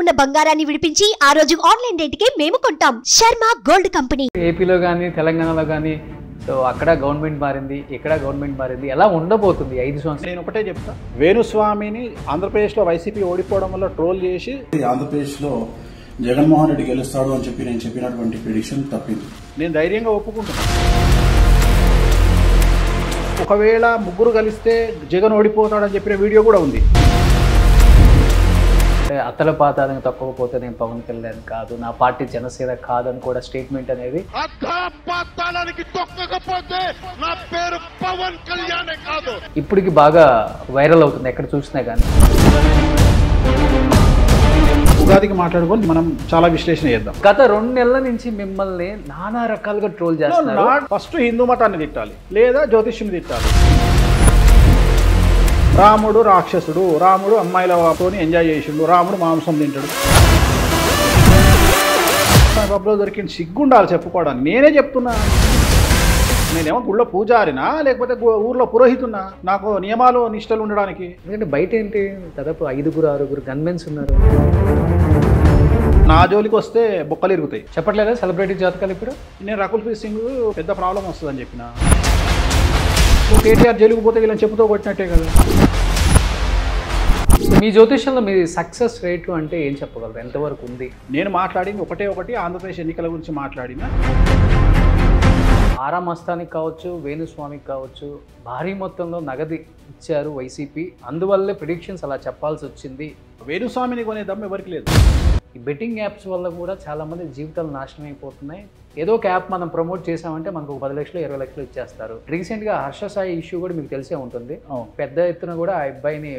ఉన్న బంగారాన్ని విడిపించి ఆ రోజు ఆన్లైన్ రేటుకే మేము కొంటాం. Sharma gold company. ఏపీలో కానీ తెలంగాణలో కానీ సో అక్కడ గవర్నమెంట్ మారింది, ఇక్కడ గవర్నమెంట్ మారింది, ఎలా ఉండబోతుంది 5 సంవత్సరాలు? నేను ఒకటే చెప్తా, వేణుస్వామిని ఆంధ్రప్రదేశ్లో వైసీపీ ఓడిపోవడం వల్ల ట్రోల్ చేసి ఆంధ్రప్రదేశ్లో జగన్మోహన్ రెడ్డి గెలుస్తాడు అని చెప్పి నేను చెప్పినటువంటి ప్రిడిక్షన్ తప్పింది. నేను ధైర్యంగా ఒప్పుకుంటున్నాను. ఒకవేళ ముగ్గురు కలిస్తే జగన్ ఓడిపోతాడని చెప్పిన వీడియో కూడా ఉంది. అతల పాతాలను తప్పకపోతే నేను పవన్ కళ్యాణ్ కాదు, నా పార్టీ జనసేన కాదని కూడా స్టేట్మెంట్ అనేది ఇప్పటికి బాగా వైరల్ అవుతుంది ఎక్కడ చూసినా కానీ. ఉగాదికి మాట్లాడుకొని మనం చాలా విశ్లేషణ చేద్దాం. గత 2 నెలల నుంచి మిమ్మల్ని నానా రకాలుగా ట్రోల్ చేస్తున్నారు. ఫస్ట్ హిందూ మతాన్ని తిట్టాలి లేదా జ్యోతిష్యుని తిట్టాలి. రాముడు రాక్షసుడు, రాముడు అమ్మాయిలతోని ఎంజాయ్ చేసిండు, రాముడు మాంసం తింటాడు. పబ్లో దొరికిన సిగ్గుండాలి చెప్పుకోవడానికి. నేనే చెప్తున్నా, నేనేమో గుళ్ళో పూజారినా లేకపోతే ఊర్లో పురోహితున్నా నాకు నియమాలు నిష్టలు ఉండడానికి? ఎందుకంటే బయట ఏంటి దాదాపు 5-6 గన్మెన్స్ ఉన్నారు. నా జోలికి వస్తే బొక్కలు ఇరుగుతాయి. చెప్పట్లేదా సెలబ్రిటీ జాతకాలు? ఇప్పుడు నేను రకుల్ ప్రీత్ సింగ్ పెద్ద ప్రాబ్లం వస్తుందని చెప్పిన. కేటీఆర్ జైలుకు పోతే వీళ్ళని చెప్పుతో కొట్టినట్టే కదా. మీ జ్యోతిష్యంలో మీ సక్సెస్ రేటు అంటే ఏం చెప్పగలరు? ఎంతవరకు ఉంది? నేను మాట్లాడింది ఒకటి ఆంధ్రప్రదేశ్ ఎన్నికల గురించి మాట్లాడిన. ఆరా మస్తానికి కావచ్చు, వేణుస్వామికి కావచ్చు, భారీ మొత్తంలో నగదు ఇచ్చారు వైసీపీ. అందువల్లే ప్రిడిక్షన్స్ అలా చెప్పాల్సి వచ్చింది. వేణుస్వామిని కొనే దమ్ము ఎవరికి లేదు. ఈ బెట్టింగ్ యాప్స్ వల్ల కూడా చాలామంది జీవితాలు నాశనం అయిపోతున్నాయి. ఏదో ఒక యాప్ మనం ప్రమోట్ చేసామంటే మనకు 10 లక్షలు 20 లక్షలు ఇచ్చేస్తారు. రీసెంట్గా హర్ష సాయి ఇష్యూ కూడా మీకు తెలిసే ఉంటుంది. పెద్ద ఎత్తున కూడా ఆ అబ్బాయిని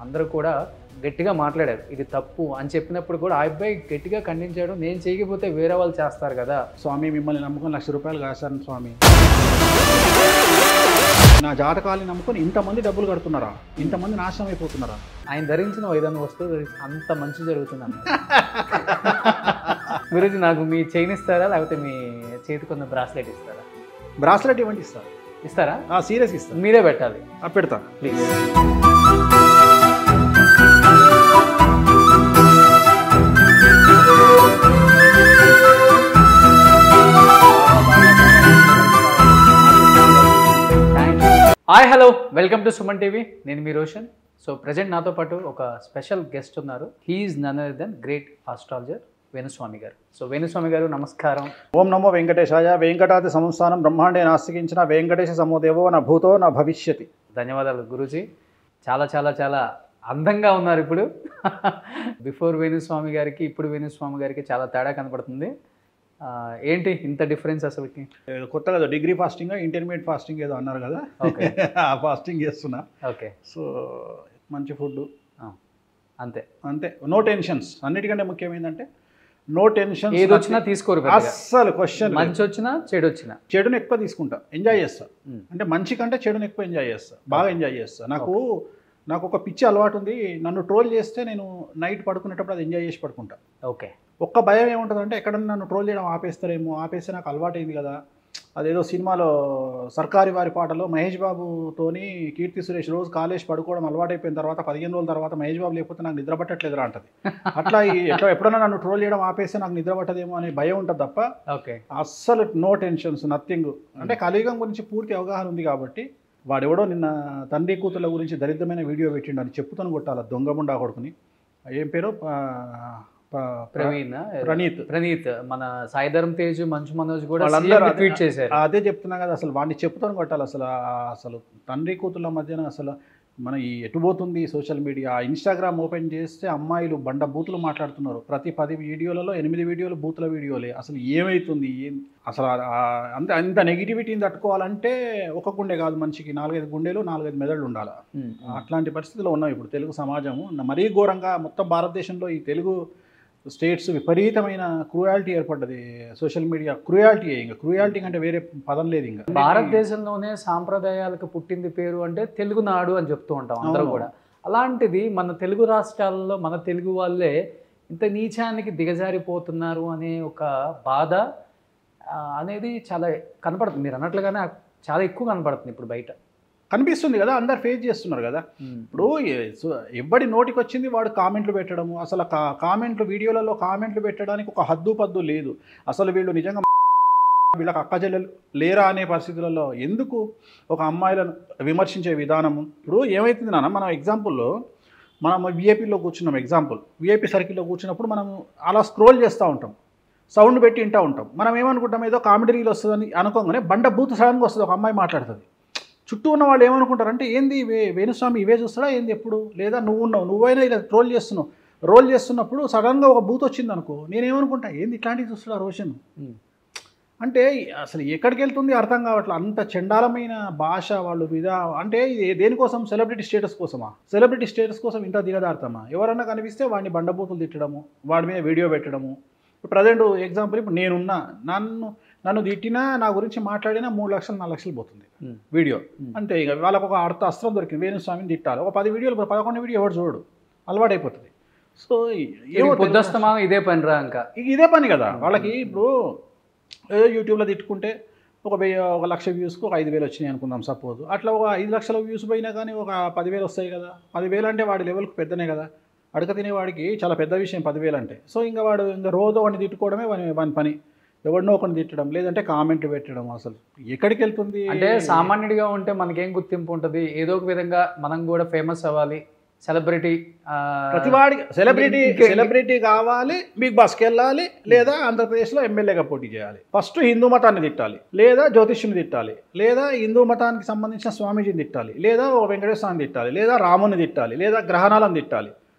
అందరూ కూడా గట్టిగా మాట్లాడారు, ఇది తప్పు అని చెప్పినప్పుడు కూడా ఆ అబ్బాయి గట్టిగా ఖండించాడు. నేను చేయకపోతే వేరే వాళ్ళు చేస్తారు కదా. స్వామి మిమ్మల్ని నమ్ముకొని ₹1,00,000 కాశాను స్వామి. నా జాతకాలని నమ్ముకొని ఇంతమంది డబ్బులు కడుతున్నారా? ఇంతమంది నాశనం అయిపోతున్నారా? ఆయన ధరించిన ఏదైనా వస్తువు అంత మంచి జరుగుతుంది అన్న. గురించి నాకు మీ చైన్ ఇస్తారా లేకపోతే మీ చేతికున్న బ్రాస్లెట్ ఇస్తారా? బ్రాస్లెట్ ఇవ్వండి. ఇస్తారా? సీరియస్ ఇస్తాను. మీరే పెట్టాలి. పెడతా please. Hi hello, welcome to Suman TV. నేను మీ రోషన్. సో ప్రజెంట్ నాతో పాటు ఒక స్పెషల్ గెస్ట్ ఉన్నారు. He is none other than great astrologer Venuswamy గారు. సో వేణుస్వామి గారు నమస్కారం. ఓం నమో వెంకటేశాయ. వెంకటాది సంస్థానం బ్రహ్మాండే నాస్తికించిన వెంకటేశ సమోదేవో నా భూతో నా భవిష్యతి. ధన్యవాదాలు గురూజీ. చాలా చాలా చాలా అందంగా ఉన్నారు ఇప్పుడు. బిఫోర్ వేణుస్వామి గారికి ఇప్పుడు వేణుస్వామి గారికి చాలా తేడా కనపడుతుంది. ఏంటి ఇంత డిఫరెన్స్ అసలుకి? కొత్తగా డిగ్రీ ఫాస్టింగ్ ఇంటర్మీడియట్ ఫాస్టింగ్ ఏదో అన్నారు కదా, ఆ ఫాస్టింగ్ చేస్తున్నా. ఓకే. సో మంచి ఫుడ్ అంతే అంతే, నో టెన్షన్స్. అన్నిటికంటే ముఖ్యం ఏంటంటే నో టెన్షన్. ఏది వచ్చినా తీసుకోరు అస్సలు. క్వశ్చన్ మంచి వచ్చినా చెడు వచ్చినా చెడుని ఎక్కువ తీసుకుంటా, ఎంజాయ్ చేస్తా. అంటే మంచి కంటే చెడుని ఎక్కువ ఎంజాయ్ చేస్తా, బాగా ఎంజాయ్ చేస్తా. నాకు ఒక పిచ్చి అలవాటు ఉంది. నన్ను ట్రోల్ చేస్తే నేను నైట్ పడుకునేటప్పుడు అది ఎంజాయ్ చేసి పడుకుంటా. ఓకే. ఒక్క భయం ఏముంటుందంటే ఎక్కడన్నా నన్ను ట్రోల్ చేయడం ఆపేస్తారేమో, ఆపేస్తే నాకు అలవాటైంది కదా. అదేదో సినిమాలో సర్కారీ వారి పాటలో మహేష్ బాబుతోని కీర్తి సురేష్ రోజు కాలేజ్ పడుకోవడం అలవాటైపోయిన తర్వాత 15 రోజుల తర్వాత మహేష్ బాబు లేకపోతే నాకు నిద్ర పట్టట్లేదురా అంటది. అట్లా ఎప్పుడన్నా నన్ను ట్రోల్ చేయడం ఆపేస్తే నాకు నిద్ర పట్టదేమో అనే భయం ఉంటుంది తప్ప అస్సలు నో టెన్షన్స్, నథింగ్. అంటే కలియుగం గురించి పూర్తి అవగాహన ఉంది కాబట్టి. వాడెవడో నిన్న తండ్రి కూతుర్ల గురించి దరిద్రమైన వీడియో పెట్టిండు అని చెప్పుతాను కొట్టాల దొంగముండా కొడుకుని. ఏం పేరు? ప్రణీత్. మన సాయిధరం తేజ్, మంచు మనోజ్ కూడా ట్వీట్ చేశారు. అదే చెప్తున్నా కదా, అసలు వాడిని చెప్తాను కొట్టాలి. అసలు తండ్రి కూతుర్ల మధ్యన అసలు మన ఈ ఎటుపోతుంది సోషల్ మీడియా. ఇన్స్టాగ్రామ్ ఓపెన్ చేస్తే అమ్మాయిలు బండ బూతులు మాట్లాడుతున్నారు. ప్రతి 10 వీడియోలలో 8 వీడియోలు బూతుల వీడియోలే. అసలు ఏమవుతుంది? అసలు అంత నెగిటివిటీని తట్టుకోవాలంటే ఒక గుండె కాదు మనిషికి, 4-5 గుండెలు 4-5 మెదళ్ళు ఉండాలి. అట్లాంటి పరిస్థితుల్లో ఉన్నాం ఇప్పుడు తెలుగు సమాజము. మరీ ఘోరంగా మొత్తం భారతదేశంలో ఈ తెలుగు స్టేట్స్ విపరీతమైన క్రూయాలిటీ ఏర్పడ్డది. Social media cruelty. ఇంకా క్రూయాలిటీ అంటే వేరే పదం లేదు. ఇంకా భారతదేశంలోనే సాంప్రదాయాలకు పుట్టింది పేరు అంటే తెలుగునాడు అని చెప్తూ ఉంటాం అందరూ కూడా. అలాంటిది మన తెలుగు రాష్ట్రాల్లో మన తెలుగు వాళ్ళే ఇంత నీచానికి దిగజారిపోతున్నారు అనే ఒక బాధ అనేది చాలా కనపడుతుంది. మీరు అన్నట్లుగానే చాలా ఎక్కువ కనపడుతుంది ఇప్పుడు బయట. కనిపిస్తుంది కదా, అందరు ఫేస్ చేస్తున్నారు కదా. ఇప్పుడు ఎవడి నోటికి వచ్చింది వాడు కామెంట్లు పెట్టడము, అసలు కామెంట్లు వీడియోలలో కామెంట్లు పెట్టడానికి ఒక హద్దు పద్దు లేదు. అసలు వీళ్ళు నిజంగా వీళ్ళకి అక్కచెల్లెలు లేరా అనే పరిస్థితులలో ఎందుకు ఒక అమ్మాయిలను విమర్శించే విధానము. ఇప్పుడు ఏమవుతుంది నాన్న, మనం ఎగ్జాంపుల్లో మనం విఐపీలో కూర్చున్నాం, ఎగ్జాంపుల్ విఐపీ సర్కిల్లో కూర్చున్నప్పుడు మనం అలా స్క్రోల్ చేస్తూ ఉంటాం, సౌండ్ పెట్టి వింటూ ఉంటాం. మనం ఏమనుకుంటాం, ఏదో కామెడీ రీల్ వస్తుందని అనుకోగానే బండ బూత్ సడన్గా వస్తుంది, ఒక అమ్మాయి మాట్లాడుతుంది. చుట్టూ ఉన్న వాళ్ళు ఏమనుకుంటారంటే ఏంది వేణుస్వామి ఇవే చూస్తాడా ఏంది ఎప్పుడు, లేదా నువ్వైనా ఇలా రోల్ చేస్తున్నప్పుడు సడన్గా ఒక బూత్ వచ్చింది అనుకో, నేనేమనుకుంటా ఏంది ఇట్లాంటివి చూస్తున్నా రోషన్ అంటే అసలు ఎక్కడికి వెళ్తుంది అర్థం కావట్లేదు. అంత చండాలమైన భాష వాళ్ళు మీద. అంటే ఇది దేనికోసం, సెలబ్రిటీ స్టేటస్ కోసమా? సెలబ్రిటీ స్టేటస్ కోసం ఇంత దిగదారుతామా? ఎవరన్నా కనిపిస్తే వాడిని బండబూతులు తిట్టడము, వాడి మీద వీడియో పెట్టడము. ఇప్పుడు ప్రజెంట్ ఎగ్జాంపుల్, ఇప్పుడు నేనున్నా, నన్ను తిట్టినా నా గురించి మాట్లాడినా 3 లక్షలు 4 లక్షలు పోతుంది వీడియో. అంతే, ఇక వాళ్ళకు ఒక అస్త్రం దొరికింది, వేణుస్వామిని తిట్టాలి. ఒక 10 వీడియోలు 11 వీడియో ఎవరు చూడడు, అలవాటైపోతుంది. సో ఏమో ఇదే పని రా, ఇంకా ఇదే పని కదా వాళ్ళకి. ఇప్పుడు ఏదో యూట్యూబ్లో తిట్టుకుంటే ఒక 1,00,000 వ్యూస్కి ఒక 5,000 వచ్చినాయి అనుకుందాం సపోజ్. అట్లా ఒక 5 లక్షల వ్యూస్ పోయినా కానీ ఒక 10,000 వస్తాయి కదా. 10,000 అంటే వాడి లెవెల్కి పెద్దనే కదా, అడక తినేవాడికి చాలా పెద్ద విషయం 10,000 అంటే. సో ఇంకా వాడు ఇంకా రోజు వాడిని తిట్టుకోవడమే వాని పని, ఎవరినో ఒకరిని తిట్టడం, లేదంటే కామెంట్లు పెట్టడం. అసలు ఎక్కడికి వెళ్తుంది అంటే సామాన్యుడిగా ఉంటే మనకేం గుర్తింపు ఉంటుంది, ఏదో ఒక విధంగా మనం కూడా ఫేమస్ అవ్వాలి, సెలబ్రిటీ, ప్రతివాడికి సెలబ్రిటీ కావాలి, బిగ్ బాస్కి వెళ్ళాలి, లేదా ఆంధ్రప్రదేశ్లో ఎమ్మెల్యేగా పోటీ చేయాలి. ఫస్ట్ హిందూ మతాన్ని తిట్టాలి, లేదా జ్యోతిష్యుని తిట్టాలి, లేదా హిందూ మతానికి సంబంధించిన స్వామీజీని తిట్టాలి, లేదా వెంకటేశ్వర స్వామిని తిట్టాలి, లేదా రాముని తిట్టాలి, లేదా గ్రహణాలను తిట్టాలి.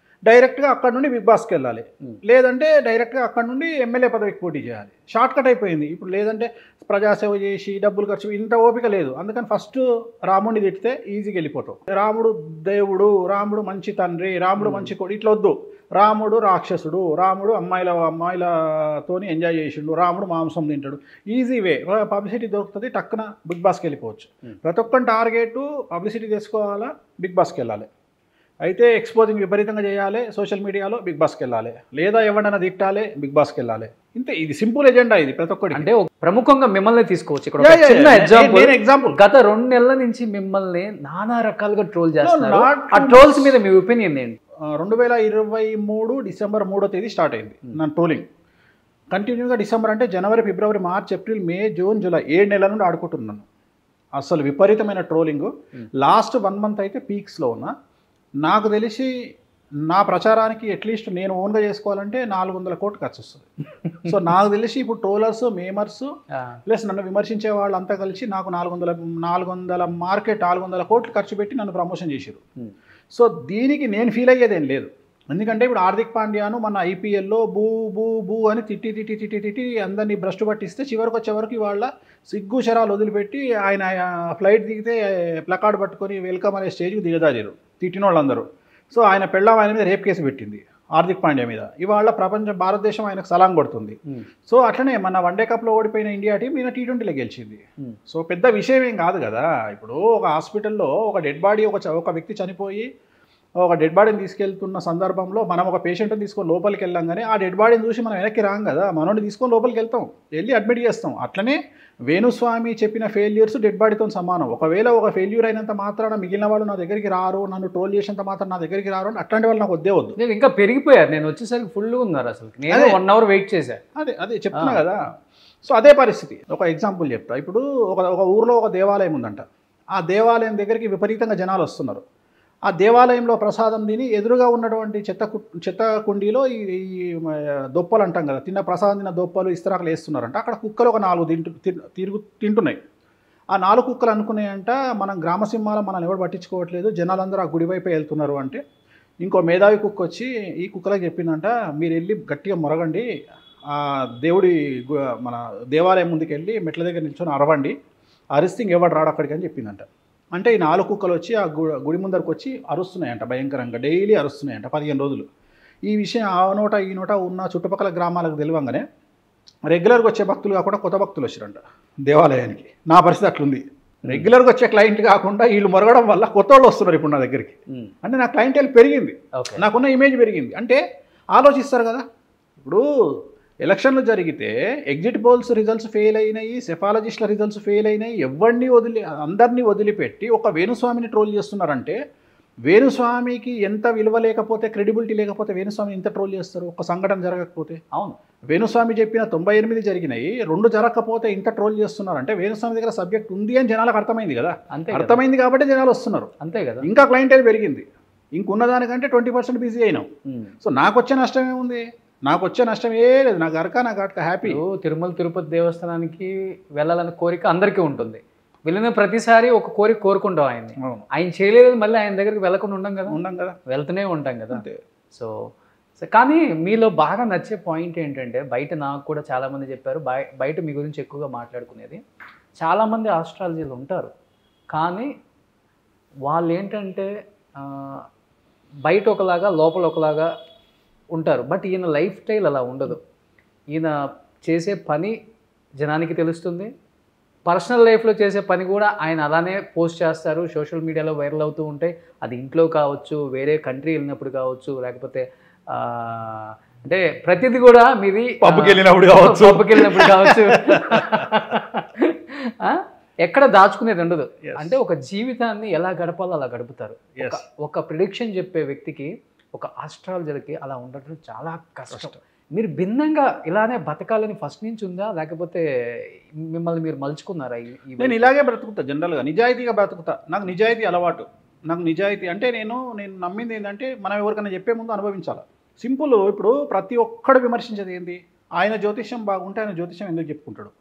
డైరెక్ట్గా అక్కడ నుండి బిగ్ బాస్కి వెళ్ళాలి, లేదంటే డైరెక్ట్గా అక్కడ నుండి ఎమ్మెల్యే పదవికి పోటీ చేయాలి. షార్ట్ కట్ అయిపోయింది ఇప్పుడు. లేదంటే ప్రజాసేవ చేసి డబ్బులు ఖర్చు, ఇంత ఓపిక లేదు. అందుకని ఫస్ట్ రాముడిని తిడితే ఈజీగా వెళ్ళిపోతావు. రాముడు దేవుడు, రాముడు మంచి తండ్రి, రాముడు మంచి కొడు, ఇట్లా వద్దు. రాముడు రాక్షసుడు, రాముడు అమ్మాయిలతోని ఎంజాయ్ చేసిండు, రాముడు మాంసం తింటాడు. ఈజీ వే, పబ్లిసిటీ దొరుకుతుంది, టక్కున బిగ్ బాస్కి వెళ్ళిపోవచ్చు. ప్రతి ఒక్కరి టార్గెట్ పబ్లిసిటీ తెచ్చుకోవాలా, బిగ్ బాస్కి వెళ్ళాలి. అయితే ఎక్స్పోజింగ్ విపరీతంగా చేయాలి, సోషల్ మీడియాలో బిగ్ బాస్కి వెళ్ళాలి, లేదా ఎవరైనా తిట్టాలి, బిగ్ బాస్కి వెళ్ళాలి. ఇంతే, ఇది సింపుల్ ఎజెండా ఇది ప్రతి ఒక్కటి. అంటే ప్రముఖంగా మిమ్మల్ని తీసుకోవచ్చు. ఇక్కడ చిన్న ఎగ్జాంపుల్, గత 2 నెలల నుంచి మిమ్మల్ని నానా రకాలుగా ట్రోల్ చేస్తున్నారు. ఆ ట్రోల్స్ మీద మీ ఒపీనియన్ ఏంటి? 2023 డిసెంబర్ 3వ తేదీ స్టార్ట్ అయింది నా ట్రోలింగ్. కంటిన్యూగా డిసెంబర్ అంటే జనవరి, ఫిబ్రవరి, మార్చ్, ఏప్రిల్, మే, జూన్, జూలై 7 నెలల నుండి ఆడుకుంటున్నాను. అసలు విపరీతమైన ట్రోలింగ్. లాస్ట్ 1 మంత్ అయితే పీక్స్లో ఉన్నా. నాకు తెలిసి నా ప్రచారానికి అట్లీస్ట్ నేను ఓన్గా చేసుకోవాలంటే 400 కోట్లు ఖర్చు వస్తుంది. సో నాకు తెలిసి ఇప్పుడు ట్రోలర్స్, మేమర్స్ ప్లస్ నన్ను విమర్శించే వాళ్ళంతా కలిసి నాకు 400 కోట్లు ఖర్చు పెట్టి నన్ను ప్రమోషన్ చేశారు. సో దీనికి నేను ఫీల్ అయ్యేదేం లేదు. ఎందుకంటే ఇప్పుడు హార్దిక్ పాండ్యాను మన ఐపీఎల్లో బూ బూ బూ అని తిట్టి అందరినీ భ్రష్టు పట్టిస్తే చివరికి వచ్చేవరకు వాళ్ళ సిగ్గు శరాలు వదిలిపెట్టి ఆయన ఫ్లైట్ దిగితే ప్లకార్డ్ పట్టుకొని వెల్కమ్ అనే స్టేజ్కి దిగదారారు తిట్టిన వాళ్ళందరూ. సో ఆయన పెళ్ళాం ఆయన మీద రేప్ కేసు పెట్టింది హార్దిక్ పాండ్యా మీద. ఇవాళ భారతదేశం ఆయనకు సలాం కొడుతుంది. సో అట్లనే మన వన్డే కప్లో ఓడిపోయిన ఇండియా టీం నిన్న T20లో గెలిచింది. సో పెద్ద విషయం ఏం కాదు కదా. ఇప్పుడు ఒక హాస్పిటల్లో ఒక డెడ్ బాడీ, ఒక వ్యక్తి చనిపోయి ఒక డెడ్ బాడీని తీసుకెళ్తున్న సందర్భంలో మనం ఒక పేషెంట్ని తీసుకొని లోపలికి వెళ్ళంగానే ఆ డెడ్ బాడీని చూసి మనం వెనక్కి రాం కదా, మనోడిని తీసుకొని లోపలికి వెళ్తాం, వెళ్ళి అడ్మిట్ చేస్తాం. అట్లనే వేణుస్వామి చెప్పిన ఫెయిల్యూర్స్ డెడ్ బాడీతో సమానం. ఒకవేళ ఒక ఫెయిల్యూర్ అయినంత మాత్రాన మిగిలిన వాళ్ళు నా దగ్గరికి రారు, నన్ను ట్రోల్ చేసినంత మాత్రం నా దగ్గరికి రారు అని అట్లాంటి వాళ్ళు నాకు వద్దే వద్దు. నేను ఇంకా పెరిగిపోయారు, నేను వచ్చేసరికి ఫుల్గా ఉన్నారు. అసలు నేను 1 అవర్ వెయిట్ చేశాను. అదే చెప్తున్నా కదా. సో అదే పరిస్థితి. ఒక ఎగ్జాంపుల్ చెప్తా. ఇప్పుడు ఒక ఊరిలో ఒక దేవాలయం ఉందంట. ఆ దేవాలయం దగ్గరికి విపరీతంగా జనాలు వస్తున్నారు. ఆ దేవాలయంలో ప్రసాదం తిని ఎదురుగా ఉన్నటువంటి చెత్త కుండీలో ఈ దొప్పలు అంటాం కదా, ప్రసాదం తిన్న దొప్పలు ఇస్తరాకులు వేస్తున్నారంట. అక్కడ కుక్కలు ఒక 4 తింటున్నాయి. ఆ 4 కుక్కలు అనుకున్నాయంట, మనం గ్రామసింహాలు మనల్ని ఎవరు పట్టించుకోవట్లేదు, జనాలందరూ ఆ గుడి వైపే వెళ్తున్నారు అంటే ఇంకో మేధావి కుక్క వచ్చి ఈ కుక్కలకు చెప్పిందంట, మీరు వెళ్ళి గట్టిగా మొరగండి, ఆ దేవుడి మన దేవాలయం ముందుకు వెళ్ళి మెట్ల దగ్గర నిల్చొని అరవండి, అరిస్తే ఎవడు రాడు అక్కడికి అని చెప్పిందంట. అంటే ఈ 4 కుక్కలు వచ్చి ఆ గుడి ముందరకు వచ్చి అరుస్తున్నాయంట, భయంకరంగా డైలీ అరుస్తున్నాయంట 15 రోజులు. ఈ విషయం ఆ నోట ఈ నోట ఉన్న చుట్టుపక్కల గ్రామాలకు తెలియంగానే రెగ్యులర్గా వచ్చే భక్తులు కాకుండా కొత్త భక్తులు వచ్చారంట దేవాలయానికి. నా పరిస్థితి అట్లుంది. రెగ్యులర్గా వచ్చే క్లయింట్ కాకుండా వీళ్ళు మొరగడం వల్ల కొత్త వాళ్ళు వస్తున్నారు ఇప్పుడు నా దగ్గరికి. అంటే నా క్లయింటేల్ పెరిగింది, నాకున్న ఇమేజ్ పెరిగింది. అంటే ఆలోచిస్తారు కదా. ఇప్పుడు ఎలక్షన్లు జరిగితే ఎగ్జిట్ పోల్స్ రిజల్ట్స్ ఫెయిల్ అయినాయి, సెఫాలజిస్టుల రిజల్ట్స్ ఫెయిల్ అయినాయి, అందరినీ వదిలిపెట్టి ఒక వేణుస్వామిని ట్రోల్ చేస్తున్నారంటే వేణుస్వామికి ఎంత విలువ లేకపోతే, క్రెడిబిలిటీ లేకపోతే వేణుస్వామిని ఎంత ట్రోల్ చేస్తారు ఒక సంఘటన జరగకపోతే? అవును, వేణుస్వామి చెప్పిన 98 జరిగినాయి, 2 జరగకపోతే ఇంత ట్రోల్ చేస్తున్నారంటే వేణుస్వామి దగ్గర సబ్జెక్ట్ ఉంది అని జనాలకు అర్థమైంది కదా. అర్థమైంది కాబట్టి జనాలు వస్తున్నారు. అంతే కదా. ఇంకా క్లయింటేజ్ పెరిగింది, ఇంకున్న దానికంటే 20% బిజీ అయినాం. సో నాకు వచ్చే నష్టం ఏముంది? నాకు వచ్చే నష్టం ఏ లేదు. నాకు గరక హ్యాపీ. తిరుమల తిరుపతి దేవస్థానానికి వెళ్ళాలనే కోరిక అందరికీ ఉంటుంది. వెళ్ళిన ప్రతిసారి ఒక కోరిక కోరుకుంటాం ఆయన్ని. ఆయన చేయలేదు, మళ్ళీ ఆయన దగ్గరికి వెళ్ళకుండా ఉండం కదా, వెళ్తూనే ఉంటాం కదా. సో కానీ మీలో బాగా నచ్చే పాయింట్ ఏంటంటే, బయట నాకు కూడా చాలామంది చెప్పారు, బయట మీ గురించి ఎక్కువగా మాట్లాడుకునేది, చాలామంది ఆస్ట్రాలజీలు ఉంటారు కానీ వాళ్ళు ఏంటంటే బయట ఒకలాగా లోపల ఒకలాగా ఉంటారు. బట్ ఈయన లైఫ్ స్టైల్ అలా ఉండదు. ఈయన చేసే పని జనానికి తెలుస్తుంది, పర్సనల్ లైఫ్లో చేసే పని కూడా ఆయన అలానే పోస్ట్ చేస్తారు, సోషల్ మీడియాలో వైరల్ అవుతూ ఉంటాయి. అది ఇంట్లో కావచ్చు, వేరే కంట్రీ వెళ్ళినప్పుడు కావచ్చు, లేకపోతే అంటే ప్రతిదీ కూడా మీది పబ్కి వెళ్ళినప్పుడు కావచ్చు ఎక్కడ దాచుకునేది ఉండదు. అంటే ఒక జీవితాన్ని ఎలా గడపాలో అలా గడుపుతారు. ఒక ప్రిడిక్షన్ చెప్పే వ్యక్తికి, ఒక ఆస్ట్రాలజర్కి అలా ఉండటం చాలా కష్టం. మీరు భిన్నంగా ఇలానే బతకాలని ఫస్ట్ నుంచి ఉందా, లేకపోతే మిమ్మల్ని మీరు మలుచుకున్నారా? నేను ఇలాగే బ్రతుకుతా, జనరల్గా నిజాయితీగా బ్రతుకుతా. నాకు నిజాయితీ అలవాటు. నాకు నిజాయితీ అంటే నేను నమ్మింది ఏంటంటే, మనం ఎవరికైనా చెప్పే ముందు అనుభవించాలి. సింపుల్. ఇప్పుడు ప్రతి ఒక్కడు విమర్శించేది ఏంటి? ఆయన జ్యోతిష్యం బాగుంటే ఆయన జ్యోతిష్యం ఎందుకు చెప్పుకుంటాడు,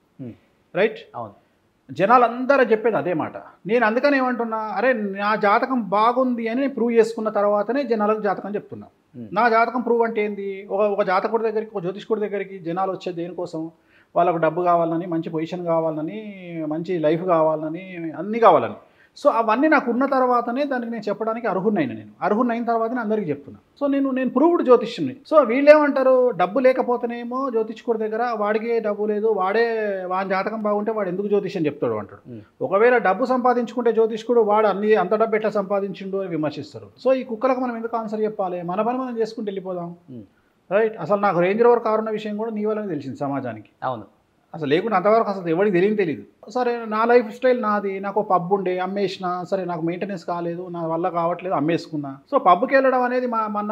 రైట్? అవును. జనాలందరూ చెప్పేది అదే మాట. నేను అందుకని ఏమంటున్నా, అరే నా జాతకం బాగుంది అని ప్రూవ్ చేసుకున్న తర్వాతనే జనాలకు జాతకం చెప్తున్నా. నా జాతకం ప్రూవ్ అంటే ఏంది? ఒక జాతకుడి దగ్గరికి, ఒక జ్యోతిష్కుడి దగ్గరికి జనాలు వచ్చే దేనికోసం? వాళ్ళకు డబ్బు కావాలని, మంచి పొజిషన్ కావాలని, మంచి లైఫ్ కావాలని, అన్నీ కావాలని. సో అవన్నీ నాకు ఉన్న తర్వాతనే దానికి నేను చెప్పడానికి అర్హున్నైనా. నేను అర్హున్నైన తర్వాతనే అందరికీ చెప్తున్నా. సో నేను ప్రూవ్డ్ జ్యోతిష్యుని. సో వీళ్ళేమంటారు, డబ్బు లేకపోతేనేమో జ్యోతిష్కుడి దగ్గర వాడికి డబ్బు లేదు, వాడి జాతకం బాగుంటే వాడు ఎందుకు జ్యోతిష్యం చెప్తాడు అంటాడు. ఒకవేళ డబ్బు సంపాదించుకుంటే జ్యోతిష్కుడు వాడు అంత డబ్బు ఎట్లా సంపాదించిండు అని విమర్శిస్తారు. సో ఈ కుక్కలకు మనం ఎందుకు ఆన్సర్ చెప్పాలి? మన పని మనం చేసుకుంటూ వెళ్ళిపోదాం, రైట్? అసలు నాకు రేంజ్ రోవర్ కారు ఉన్న విషయం కూడా నీ వల్లనే తెలిసింది సమాజానికి. అవును. అసలు లేకుండా అంతవరకు అసలు ఎవరికి తెలియదు. సరే నా లైఫ్ స్టైల్ నాది, నాకు పబ్ ఉండే అమ్మేసిన, సరే నాకు మెయింటెనెన్స్ కాలేదు, నా వల్ల కావట్లేదు, అమ్మేసుకున్నా. సో పబ్కి వెళ్ళడం అనేది మన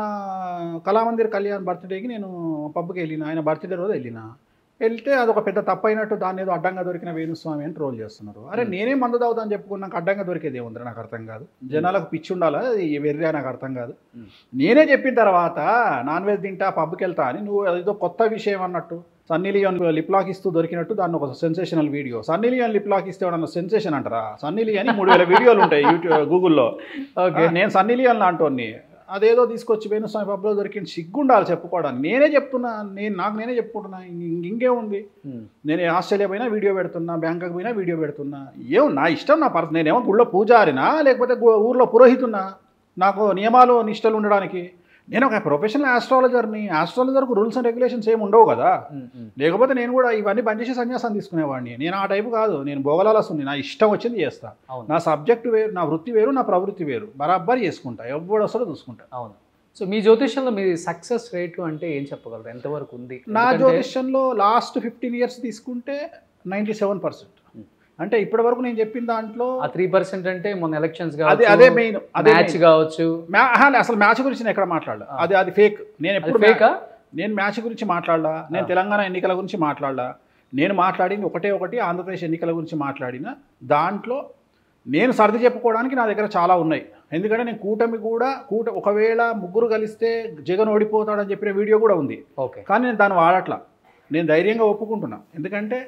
కళామందిర్ కళ్యాణ్ బర్త్డేకి నేను పబ్కి వెళ్ళిన, ఆయన బర్త్డే రోజు వెళ్తే అదొక పెద్ద తప్పు అయినట్టు దాన్ని ఏదో అడ్డంగా దొరికిన వేణుస్వామి అని ట్రోల్ చేస్తున్నారు. అరే నేనే మందు తాగుతాను చెప్పుకున్నాక అడ్డంగా దొరికేది ఏముంది? నాకు అర్థం కాదు. జనాలకు పిచ్చి ఉండాలా, వెర్రా నాకు అర్థం కాదు. నేనే చెప్పిన తర్వాత నాన్ వెజ్ తింటా, పబ్కి వెళ్తా అని నువ్వు ఏదో కొత్త విషయం అన్నట్టు. సన్నీ లియోన్ లిప్ లాక్ ఇస్తూ దొరికినట్టు దాన్ని ఒక sensational video. Sunny Leone lip lock ఇస్తే ఏమన్నా సెన్సేషన్ అంటారా? సన్నీ లియోన్ 3000 వీడియోలు ఉంటాయి గూగుల్లో. నేను సన్నీ లియోన్ లాంటి అదేదో తీసుకొచ్చి వేణుస్వామి పబ్లో దొరికింది, సిగ్గుండాలి చెప్పుకోవడానికి. నేనే చెప్తున్నా, నేనే చెప్పుకుంటున్నా, ఇంకేముంది? నేను ఆస్ట్రేలియా పోయినా వీడియో పెడుతున్నా, బ్యాంకాక్ పోయినా వీడియో పెడుతున్నా. నా ఇష్టం, నా నేనేమో గుళ్ళో పూజారినా లేకపోతే ఊర్లో పురోహితున్నా? నాకు నియమాలు నిష్టలు ఉండడానికి. నేను ఒక ప్రొఫెషనల్ ఆస్ట్రాలజర్ని. ఆస్ట్రాలజర్కు రూల్స్ అండ్ రెగ్యులేషన్స్ ఏమి ఉండవు కదా. లేకపోతే నేను కూడా ఇవన్నీ బంద్ చేసి సన్యాసం తీసుకునేవాడిని. నేను ఆ టైపు కాదు. నేను భోగలాలస్తుంది, నా ఇష్టం వచ్చింది చేస్తా. నా సబ్జెక్టు వేరు, నా వృత్తి వేరు, నా ప్రవృత్తి వేరు, బరాబర్ చేసుకుంటా. ఎవడు వస్తాడో చూసుకుంటా. అవును. సో మీ జ్యోతిష్యంలో మీ సక్సెస్ రేటు అంటే ఏం చెప్పగలరు? ఎంతవరకు ఉంది? నా జ్యోతిష్యంలో లాస్ట్ 15 ఇయర్స్ తీసుకుంటే 97%. అంటే ఇప్పటి వరకు నేను చెప్పిన దాంట్లో 3% అంటే మొన్న ఎలక్షన్స్ అదే మెయిన్, మ్యాచ్ కావచ్చు. అసలు మ్యాచ్ గురించి నేను ఎక్కడ మాట్లాడలా. అది ఫేక్. నేను ఎప్పుడు నేను మ్యాచ్ గురించి మాట్లాడలా. నేను తెలంగాణ ఎన్నికల గురించి మాట్లాడలా. నేను మాట్లాడింది ఒకటి ఆంధ్రప్రదేశ్ ఎన్నికల గురించి మాట్లాడిన దాంట్లో నేను సర్ది చెప్పుకోవడానికి నా దగ్గర చాలా ఉన్నాయి. ఎందుకంటే నేను కూటమి ఒకవేళ ముగ్గురు కలిస్తే జగన్ ఓడిపోతాడని చెప్పిన వీడియో కూడా ఉంది. కానీ నేను దాన్ని వాడట్లా. నేను ధైర్యంగా ఒప్పుకుంటున్నా. ఎందుకంటే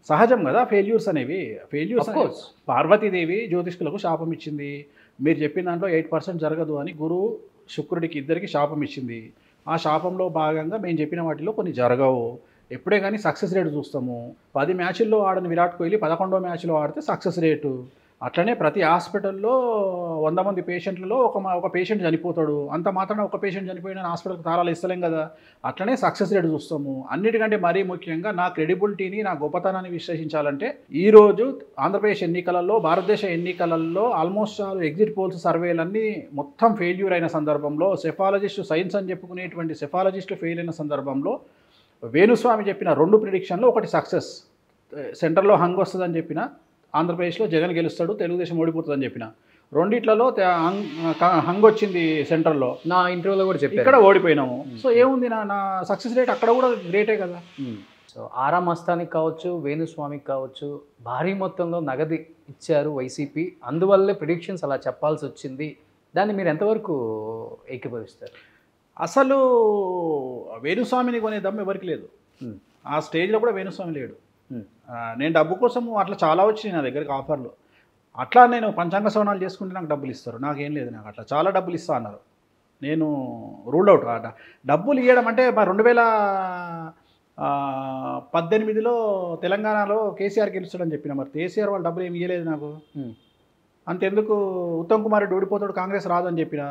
సహజం కదా ఫెయిల్యూర్స్ అనేవి. ఫెయిల్యూర్స్ పార్వతీదేవి జ్యోతిష్కులకు శాపం ఇచ్చింది. మీరు చెప్పిన దాంట్లో 8% జరగదు అని గురువు శుక్రుడికి ఇద్దరికి శాపం ఇచ్చింది. ఆ శాపంలో భాగంగా మేము చెప్పిన వాటిలో కొన్ని జరగవు. ఎప్పుడే కానీ సక్సెస్ రేటు చూస్తాము. 10 మ్యాచ్ల్లో ఆడని విరాట్ కోహ్లీ 11వ మ్యాచ్లో ఆడితే సక్సెస్ రేటు. అట్లనే ప్రతి హాస్పిటల్లో 100 మంది పేషెంట్లలో ఒక పేషెంట్ చనిపోతాడు. అంత మాత్రాన ఒక పేషెంట్ చనిపోయిన హాస్పిటల్కి తాళాలు ఇస్తలేం కదా. అట్లనే సక్సెస్ రేట్ చూస్తాము. అన్నిటికంటే మరీ ముఖ్యంగా నా క్రెడిబిలిటీని, నా గొప్పతనాన్ని విశ్లేషించాలంటే ఈరోజు ఆంధ్రప్రదేశ్ ఎన్నికలలో, భారతదేశ ఎన్నికలలో ఆల్మోస్ట్ ఎగ్జిట్ పోల్స్ సర్వేలన్నీ మొత్తం ఫెయిల్యూర్ అయిన సందర్భంలో, సెఫాలజిస్టు సైన్స్ అని చెప్పుకునేటువంటి సెఫాలజిస్టులు ఫెయిల్ అయిన సందర్భంలో వేణుస్వామి చెప్పిన 2 ప్రిడిక్షన్లో ఒకటి సక్సెస్, సెంటర్లో హంగ్ వస్తుందని చెప్పిన, ఆంధ్రప్రదేశ్లో జగన్ గెలుస్తాడు, తెలుగుదేశం ఓడిపోతుందని చెప్పిన. రెండిట్లలో హంగ్ వచ్చింది సెంటర్లో, నా ఇంటర్వ్యూలో కూడా చెప్పారు, ఇక్కడ ఓడిపోయినాము. సో ఏముంది, నా సక్సెస్ రేట్ అక్కడ కూడా గ్రేటే కదా. సో ఆరా మస్తానికి కావచ్చు, వేణుస్వామికి కావచ్చు, భారీ మొత్తంలో నగదు ఇచ్చారు వైసీపీ, అందువల్లే ప్రిడిక్షన్స్ అలా చెప్పాల్సి వచ్చింది. దాన్ని మీరు ఎంతవరకు ఏకీభవిస్తారు? అసలు వేణుస్వామిని కొనే దమ్ము ఎవరికి లేదు. ఆ స్టేజ్లో కూడా వేణుస్వామి లేడు. నేను డబ్బు కోసం అట్లా చాలా వచ్చినాయి నా దగ్గరికి ఆఫర్లు. అట్లా నేను పంచాంగ శ్రవణాలు చేసుకుంటే నాకు డబ్బులు ఇస్తారు, నాకేం లేదు, నాకు అట్లా చాలా డబ్బులు ఇస్తా అన్నారు. నేను రూల్ అవుట్. డబ్బులు ఇవ్వడం అంటే 2018లో తెలంగాణలో కేసీఆర్ గెలుస్తాడని చెప్పిన, మరి కేసీఆర్ వాళ్ళు డబ్బులు ఏమి ఇవ్వలేదు నాకు. అంతెందుకు ఉత్తమ్ కుమార్ రెడ్డి ఓడిపోతాడు, కాంగ్రెస్ రాదని చెప్పిన.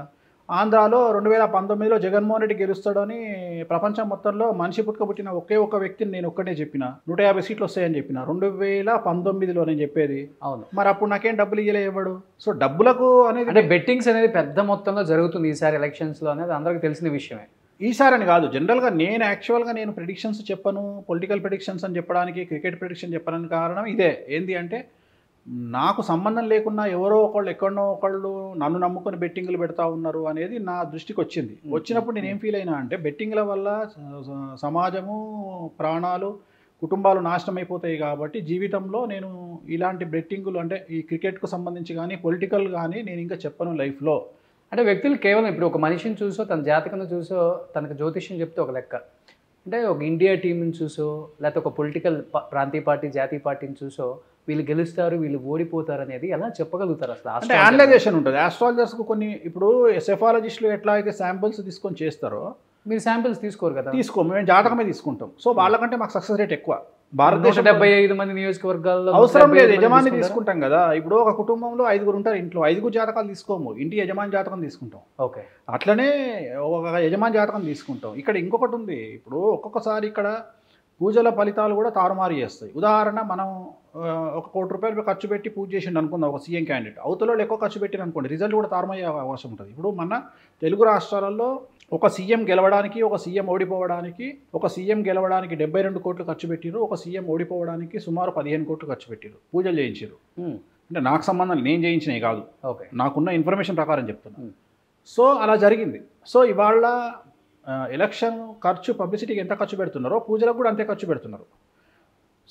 ఆంధ్రాలో 2019లో జగన్మోహన్ రెడ్డి గెలుస్తాడని ప్రపంచం మొత్తంలో మనిషి పుట్టిన ఒకే ఒక వ్యక్తిని నేను ఒక్కడే చెప్పిన, 150 సీట్లు వస్తాయని చెప్పిన 2019లో నేను చెప్పేది. అవును, మరి అప్పుడు నాకేం డబ్బులు ఇవ్వలే ఇవ్వడు. సో డబ్బులకు అనేది అంటే బెట్టింగ్స్ అనేది పెద్ద మొత్తంలో జరుగుతుంది ఈసారి ఎలక్షన్స్లో అనేది అందరికీ తెలిసిన విషయమే. ఈసారి అని కాదు, జనరల్గా యాక్చువల్గా నేను ప్రిడిక్షన్స్ చెప్పను, పొలిటికల్ ప్రిడిక్షన్స్ అని చెప్పడానికి, క్రికెట్ ప్రిడిక్షన్ చెప్పడానికి కారణం ఇదే. ఏంటి అంటే నాకు సంబంధం లేకున్నా ఎవరో ఒకళ్ళు ఎక్కడనో ఒకళ్ళు నన్ను నమ్ముకొని బెట్టింగ్లు పెడతా ఉన్నారు అనేది నా దృష్టికి వచ్చింది. వచ్చినప్పుడు నేను ఏం ఫీల్ అయినా అంటే బెట్టింగ్ల వల్ల సమాజము, ప్రాణాలు, కుటుంబాలు నాశనం అయిపోతాయి. కాబట్టి జీవితంలో నేను ఇలాంటి బెట్టింగులు అంటే ఈ క్రికెట్కు సంబంధించి కానీ పొలిటికల్ కానీ నేను ఇంకా చెప్పను లైఫ్లో. అంటే వ్యక్తులు కేవలం ఇప్పుడు ఒక మనిషిని చూసో, తన జాతకాన్ని చూసో, తనకు జ్యోతిష్యం చెప్తే ఒక లెక్క. అంటే ఒక ఇండియా టీంని చూసో, లేకపోతే ఒక పొలిటికల్ ప్రాంతీయ పార్టీ, జాతీయ పార్టీని చూసో వీళ్ళు గెలుస్తారు, వీళ్ళు ఓడిపోతారు అనేది ఎలా చెప్పగలుగుతారు అసలు? అంటే అనలైజేషన్ ఉంటుంది ఆస్ట్రాలజర్స్కు. కొన్ని ఇప్పుడు సెఫాలజిస్టులు ఎట్లా అయితే శాంపిల్స్ తీసుకొని చేస్తారో, మీరు శాంపిల్స్ తీసుకోరు కదా? తీసుకోము, మేము జాతకమే తీసుకుంటాం. సో వాళ్ళకంటే మాకు సక్సెస్ రేట్ ఎక్కువ. భారతదేశం 175 మంది నియోజకవర్గాల్లో అవసరం లేదు, యజమాని తీసుకుంటాం కదా. ఇప్పుడు ఒక కుటుంబంలో 5 ఉంటారు, ఇంట్లో 5 జాతకాలు తీసుకోము, ఇంటి యజమాని జాతకం తీసుకుంటాం. ఓకే, అట్లనే ఒక యజమాని జాతకం తీసుకుంటాం. ఇక్కడ ఇంకొకటి ఉంది, ఇప్పుడు ఒక్కొక్కసారి ఇక్కడ పూజల ఫలితాలు కూడా తారుమారు చేస్తాయి. ఉదాహరణ, మనం 1 కోటి రూపాయలు ఖర్చు పెట్టి పూజ చేసిండు అనుకుందాం ఒక సీఎం క్యాండిడేట్, అవతలలో ఎక్కువ ఖర్చు పెట్టిన అనుకోండి, రిజల్ట్ కూడా తారుమయ్యే అవకాశం ఉంటుంది. ఇప్పుడు మన తెలుగు రాష్ట్రాలలో ఒక సీఎం గెలవడానికి, ఒక సీఎం ఓడిపోవడానికి, ఒక సీఎం గెలవడానికి 72 కోట్లు ఖర్చు పెట్టిరు, ఒక సీఎం ఓడిపోవడానికి సుమారు 15 కోట్లు ఖర్చు పెట్టిరు, పూజలు చేయించారు. అంటే నాకు సంబంధం, నేను చేయించినవి కాదు, ఓకే, నాకున్న ఇన్ఫర్మేషన్ ప్రకారం చెప్తున్నాను. సో అలా జరిగింది. సో ఇవాళ ఎలక్షన్ ఖర్చు, పబ్లిసిటీకి ఎంత ఖర్చు పెడుతున్నారో పూజలకు కూడా అంతే ఖర్చు పెడుతున్నారు.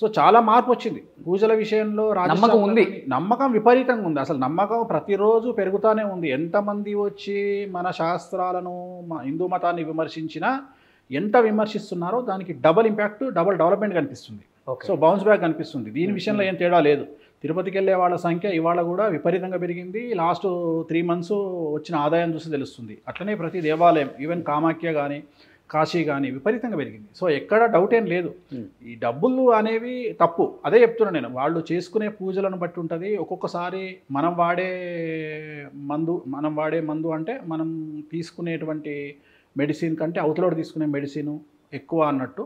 సో చాలా మార్పు వచ్చింది పూజల విషయంలో. నమ్మకం ఉంది, నమ్మకం విపరీతంగా ఉంది. అసలు నమ్మకం ప్రతిరోజు పెరుగుతూనే ఉంది. ఎంతమంది వచ్చి మన శాస్త్రాలను, హిందూ మతాన్ని విమర్శించినా, ఎంత విమర్శిస్తున్నారో దానికి డబల్ ఇంపాక్ట్, డబల్ డెవలప్మెంట్ కనిపిస్తుంది. సో బౌన్స్ బ్యాక్ కనిపిస్తుంది. దీని విషయంలో ఏం తేడా లేదు. తిరుపతికి వెళ్ళే వాళ్ళ సంఖ్య ఇవాళ కూడా విపరీతంగా పెరిగింది. లాస్ట్ 3 months వచ్చిన ఆదాయం చూసి తెలుస్తుంది. అట్లనే ప్రతి దేవాలయం, ఈవెన్ కామాఖ్య కానీ, కాశీ కానీ విపరీతంగా పెరిగింది. సో ఎక్కడ డౌట్ ఏం లేదు. ఈ డబ్బులు అనేవి తప్పు, అదే చెప్తున్నాను నేను. వాళ్ళు చేసుకునే పూజలను బట్టి ఉంటుంది. ఒక్కొక్కసారి మనం వాడే మందు అంటే మనం తీసుకునేటువంటి మెడిసిన్ కంటే అవతలోడు తీసుకునే మెడిసిన్ ఎక్కువ అన్నట్టు,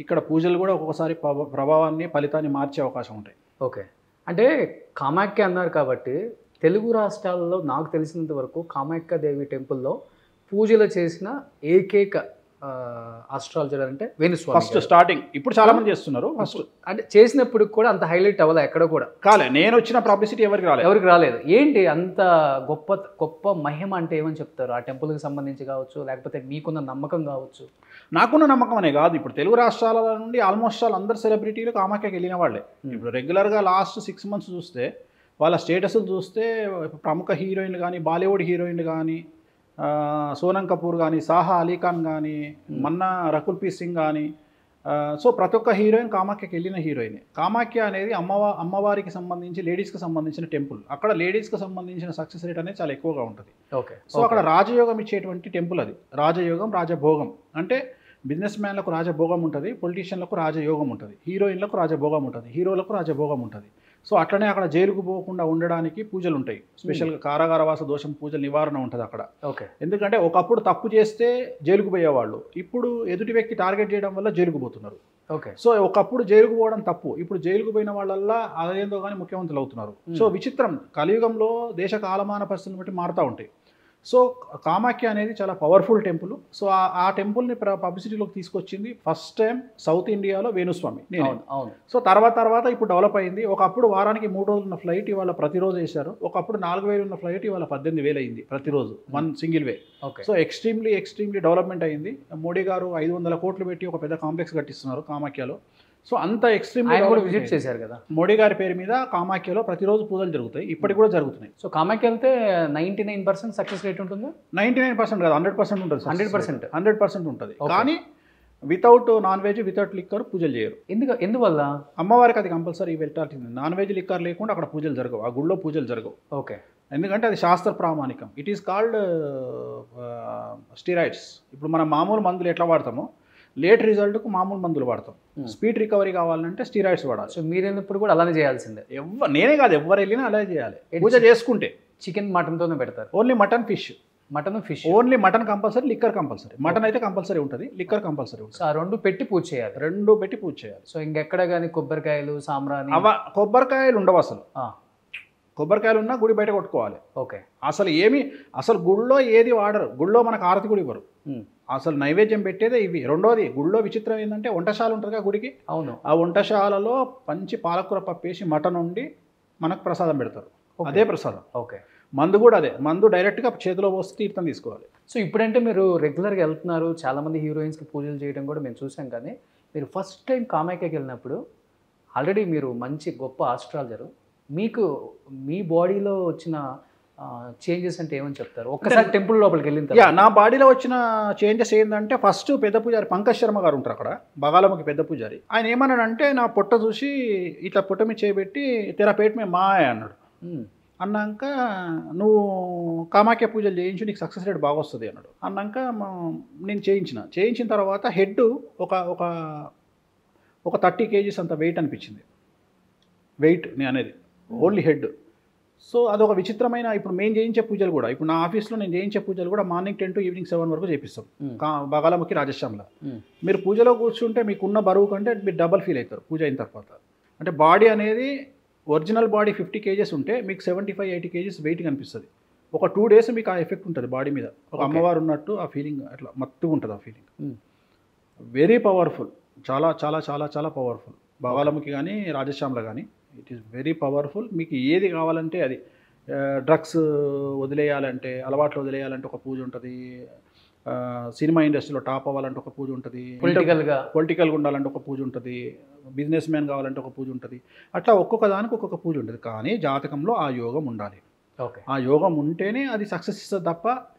ఇక్కడ పూజలు కూడా ఒక్కొక్కసారి ప్రభావాన్ని, ఫలితాన్ని మార్చే అవకాశం ఉంటాయి. ఓకే, అంటే కామాఖ్య అన్నారు కాబట్టి తెలుగు రాష్ట్రాల్లో నాకు తెలిసినంత వరకు కామాఖ్య దేవి టెంపుల్లో పూజలు చేసిన ఏకైక ఆస్ట్రాలజర్ అంటే వేణుస్వామి. ఫస్ట్ స్టార్టింగ్, ఇప్పుడు చాలా మంది చేస్తున్నారు. ఫస్ట్ అంటే చేసినప్పుడు కూడా అంత హైలైట్ అవ్వలే, ఎక్కడ కూడా కాలే. నేను వచ్చిన పబ్లిసిటీ ఎవరికి రాలేదు. ఏంటి అంత గొప్ప మహిమ అంటే ఏమని చెప్తారు? ఆ టెంపుల్కి సంబంధించి కావచ్చు, లేకపోతే మీకున్న నమ్మకం కావచ్చు. నాకున్న నమ్మకం అనే కాదు, ఇప్పుడు తెలుగు రాష్ట్రాల నుండి ఆల్మోస్ట్ అందరు సెలబ్రిటీలు కామాఖ్యకి వెళ్ళిన వాళ్ళే. ఇప్పుడు రెగ్యులర్గా లాస్ట్ 6 months చూస్తే, వాళ్ళ స్టేటస్లు చూస్తే, ప్రముఖ హీరోయిన్లు కానీ, బాలీవుడ్ హీరోయిన్లు కానీ, సోనం కపూర్ కానీ, సాహా అలీ ఖాన్ కానీ, మన్నా రకుల్ ప్రీత్ సింగ్ కానీ, సో ప్రతి ఒక్క హీరోయిన్ కామాఖ్యకి వెళ్ళిన హీరోయిన్. కామాఖ్య అనేది అమ్మవారికి సంబంధించి, లేడీస్కి సంబంధించిన టెంపుల్. అక్కడ లేడీస్కి సంబంధించిన సక్సెస్ రేట్ అనేది చాలా ఎక్కువగా ఉంటుంది. ఓకే, సో అక్కడ రాజయోగం ఇచ్చేటువంటి టెంపుల్ అది. రాజయోగం, రాజభోగం అంటే బిజినెస్ మ్యాన్లకు రాజభోగం ఉంటుంది, పొలిటీషియన్లకు రాజయోగం ఉంటుంది, హీరోయిన్లకు రాజభోగం ఉంటుంది, హీరోలకు రాజభోగం ఉంటుంది. సో అట్లనే అక్కడ జైలుకు పోకుండా ఉండడానికి పూజలు ఉంటాయి. స్పెషల్గా కారాగారవాస దోషం పూజల నివారణ ఉంటుంది అక్కడ. ఓకే, ఎందుకంటే ఒకప్పుడు తప్పు చేస్తే జైలుకు పోయేవాళ్ళు, ఇప్పుడు ఎదుటి వ్యక్తి టార్గెట్ చేయడం వల్ల జైలుకు పోతున్నారు. ఓకే, సో ఒకప్పుడు జైలుకు పోవడం తప్పు, ఇప్పుడు జైలుకు పోయిన వాళ్ళల్లా అదేందో కానీ ముఖ్యమంత్రులు అవుతున్నారు. సో విచిత్రం, కలియుగంలో దేశ కాలమాన పరిస్థితులను బట్టి మారుతూ ఉంటాయి. సో కామాఖ్య అనేది చాలా పవర్ఫుల్ టెంపుల్. సో ఆ టెంపుల్ని పబ్లిసిటీలోకి తీసుకొచ్చింది ఫస్ట్ టైం సౌత్ ఇండియాలో వేణుస్వామి. అవును. సో తర్వాత ఇప్పుడు డెవలప్ అయింది. ఒకప్పుడు వారానికి 3 రోజులు ఉన్న ఫ్లైట్ ఇవాళ ప్రతిరోజు వేశారు. ఒకప్పుడు 4,000 ఉన్న ఫ్లైట్ ఇవాళ 18,000 అయింది ప్రతిరోజు, one single way. So extremely development అయింది. మోడీ గారు 500 కోట్లు పెట్టి ఒక పెద్ద కాంప్లెక్స్ కట్టిస్తున్నారు కామాఖ్యలో. సో అంత ఎక్స్ట్రీమ్లీ విజిట్ చేశారు కదా మోడీ గారి పేరు మీద కామాఖ్యలో ప్రతిరోజు పూజలు జరుగుతాయి, ఇప్పటికి కూడా జరుగుతున్నాయి. సో కామాఖ్య వెళ్తే 99% సక్సెస్ రేట్ ఉంటుందా? 99% కాదు, 100% ఉంటుంది. 100% ఉంటుంది. కానీ without non veg, without liquor పూజలు చేయరు. ఎందువల్ల? అమ్మవారికి అది కంపల్సరీ వెళ్ళాల్సింది. నాన్ వెజ్ లిక్కర్ లేకుండా అక్కడ పూజలు జరగవు, ఆ గుళ్ళో పూజలు జరగవు. ఓకే. ఎందుకంటే అది శాస్త్ర ప్రామాణికం. It is called steroids. ఇప్పుడు మనం మామూలు మందులు ఎట్లా వాడతామో లేట్ రిజల్ట్కు మామూలు మందులు వాడతాం. స్పీడ్ రికవరీ కావాలంటే స్టీరాయిడ్స్ వాడాలి. సో మీరు ఎప్పుడు కూడా అలానే చేయాల్సిందే. నేనే కాదు, ఎవరు వెళ్ళినా అలాగే చేయాలి. పూజ చేసుకుంటే చికెన్ మటన్తోనే పెడతారు. Only mutton, fish. Only mutton compulsory, liquor compulsory. Mutton అయితే కంపల్సరీ ఉంటుంది, లిక్కర్ కంపల్సరీ ఉంటుంది. సో ఆ రెండు పెట్టి పూజ చేయాలి. సో ఇంకెక్కడ కానీ కొబ్బరికాయలు, సాంబ్రాణి, కొబ్బరికాయలు ఉండవు అసలు. కొబ్బరికాయలు ఉన్నా గుడి బయట కొట్టుకోవాలి. ఓకే. అసలు గుళ్ళో ఏది వాడరు. గుళ్ళో మనకు ఆరతి కూడా ఇవ్వరు. అసలు నైవేద్యం పెట్టేదే ఇవి. రెండోది, గుళ్ళో విచిత్రం ఏంటంటే వంటశాల ఉంటుంది కదా గుడికి. అవును. ఆ వంటశాలలో పంచి పాలకూర పప్పేసి మటన్ వండి మనకు ప్రసాదం పెడతారు. అదే ప్రసాదం. ఓకే. మందు కూడా అదే. మందు డైరెక్ట్గా చేతిలో పోస్తే తీర్థం తీసుకోవాలి. సో ఇప్పుడంటే మీరు రెగ్యులర్గా వెళ్తున్నారు, చాలామంది హీరోయిన్స్కి పూజలు చేయడం కూడా మేము చూసాం. కానీ మీరు ఫస్ట్ టైం కామాఖ్యకి వెళ్ళినప్పుడు ఆల్రెడీ మీరు మంచి గొప్ప ఆస్ట్రాలజరు, మీకు మీ బాడీలో వచ్చిన చేంజెస్ అంటే ఏమని చెప్తారు? ఒక్కసారి టెంపుల్ లోపలికి వెళ్ళిన తర్వాత. నా బాడీలో వచ్చిన చేంజెస్ ఏంటంటే, ఫస్ట్ పెద్ద పూజారి పంకజ్ శర్మ గారు ఉంటారు అక్కడ, బగాలమ్మకి పెద్ద పూజారి. ఆయన ఏమన్నాడంటే, నా పొట్ట చూసి ఇట్లా పొట్ట మీద చేయబెట్టి తెర పేట మీద మాయ అన్నాడు. అన్నాక నువ్వు కామాఖ్య పూజలు చేయించు, నీకు సక్సెస్ రేట్ బాగా వస్తుంది అన్నాడు. అన్నాక నేను చేయించిన తర్వాత హెడ్ ఒక 30 kgs అంత వెయిట్ అనిపించింది. వెయిట్ నేను అనేది ఓన్లీ హెడ్. సో అదొక విచిత్రమైన. ఇప్పుడు మేము చేయించే పూజలు కూడా, ఇప్పుడు నా ఆఫీస్లో నేను చేయించే పూజలు కూడా మార్నింగ్ 10 to ఈవినింగ్ 7 వరకు చేపిస్తాం. బగాలమ్మకి, రాజశ్యామలో. మీరు పూజలో కూర్చుంటే మీకున్న బరువు కంటే మీరు డబల్ ఫీల్ అవుతారు పూజ అయిన తర్వాత. అంటే బాడీ అనేది ఒరిజినల్ బాడీ 50 kgs ఉంటే మీకు 75-80 kgs వెయిట్ కనిపిస్తుంది. ఒక 2 days మీకు ఆ ఎఫెక్ట్ ఉంటుంది బాడీ మీద. ఒక అమ్మవారు ఉన్నట్టు ఆ ఫీలింగ్ అట్లా మత్తుగా ఉంటుంది. ఆ ఫీలింగ్ వెరీ పవర్ఫుల్. చాలా చాలా చాలా చాలా పవర్ఫుల్. బగాలమ్మకి కానీ రాజశ్యామలో కానీ ఇట్ ఈస్ వెరీ పవర్ఫుల్. మీకు ఏది కావాలంటే అది. డ్రగ్స్ వదిలేయాలంటే, అలవాట్లు వదిలేయాలంటే ఒక పూజ ఉంటుంది. సినిమా ఇండస్ట్రీలో టాప్ అవ్వాలంటే ఒక పూజ ఉంటుంది. పొలిటికల్గా ఉండాలంటే ఒక పూజ ఉంటుంది. బిజినెస్ మ్యాన్ కావాలంటే ఒక పూజ ఉంటుంది. అట్లా ఒక్కొక్క దానికి ఒక్కొక్క పూజ ఉంటుంది. కానీ జాతకంలో ఆ యోగం ఉండాలి. ఆ యోగం ఉంటేనే అది సక్సెస్ ఇస్తుంది. తప్ప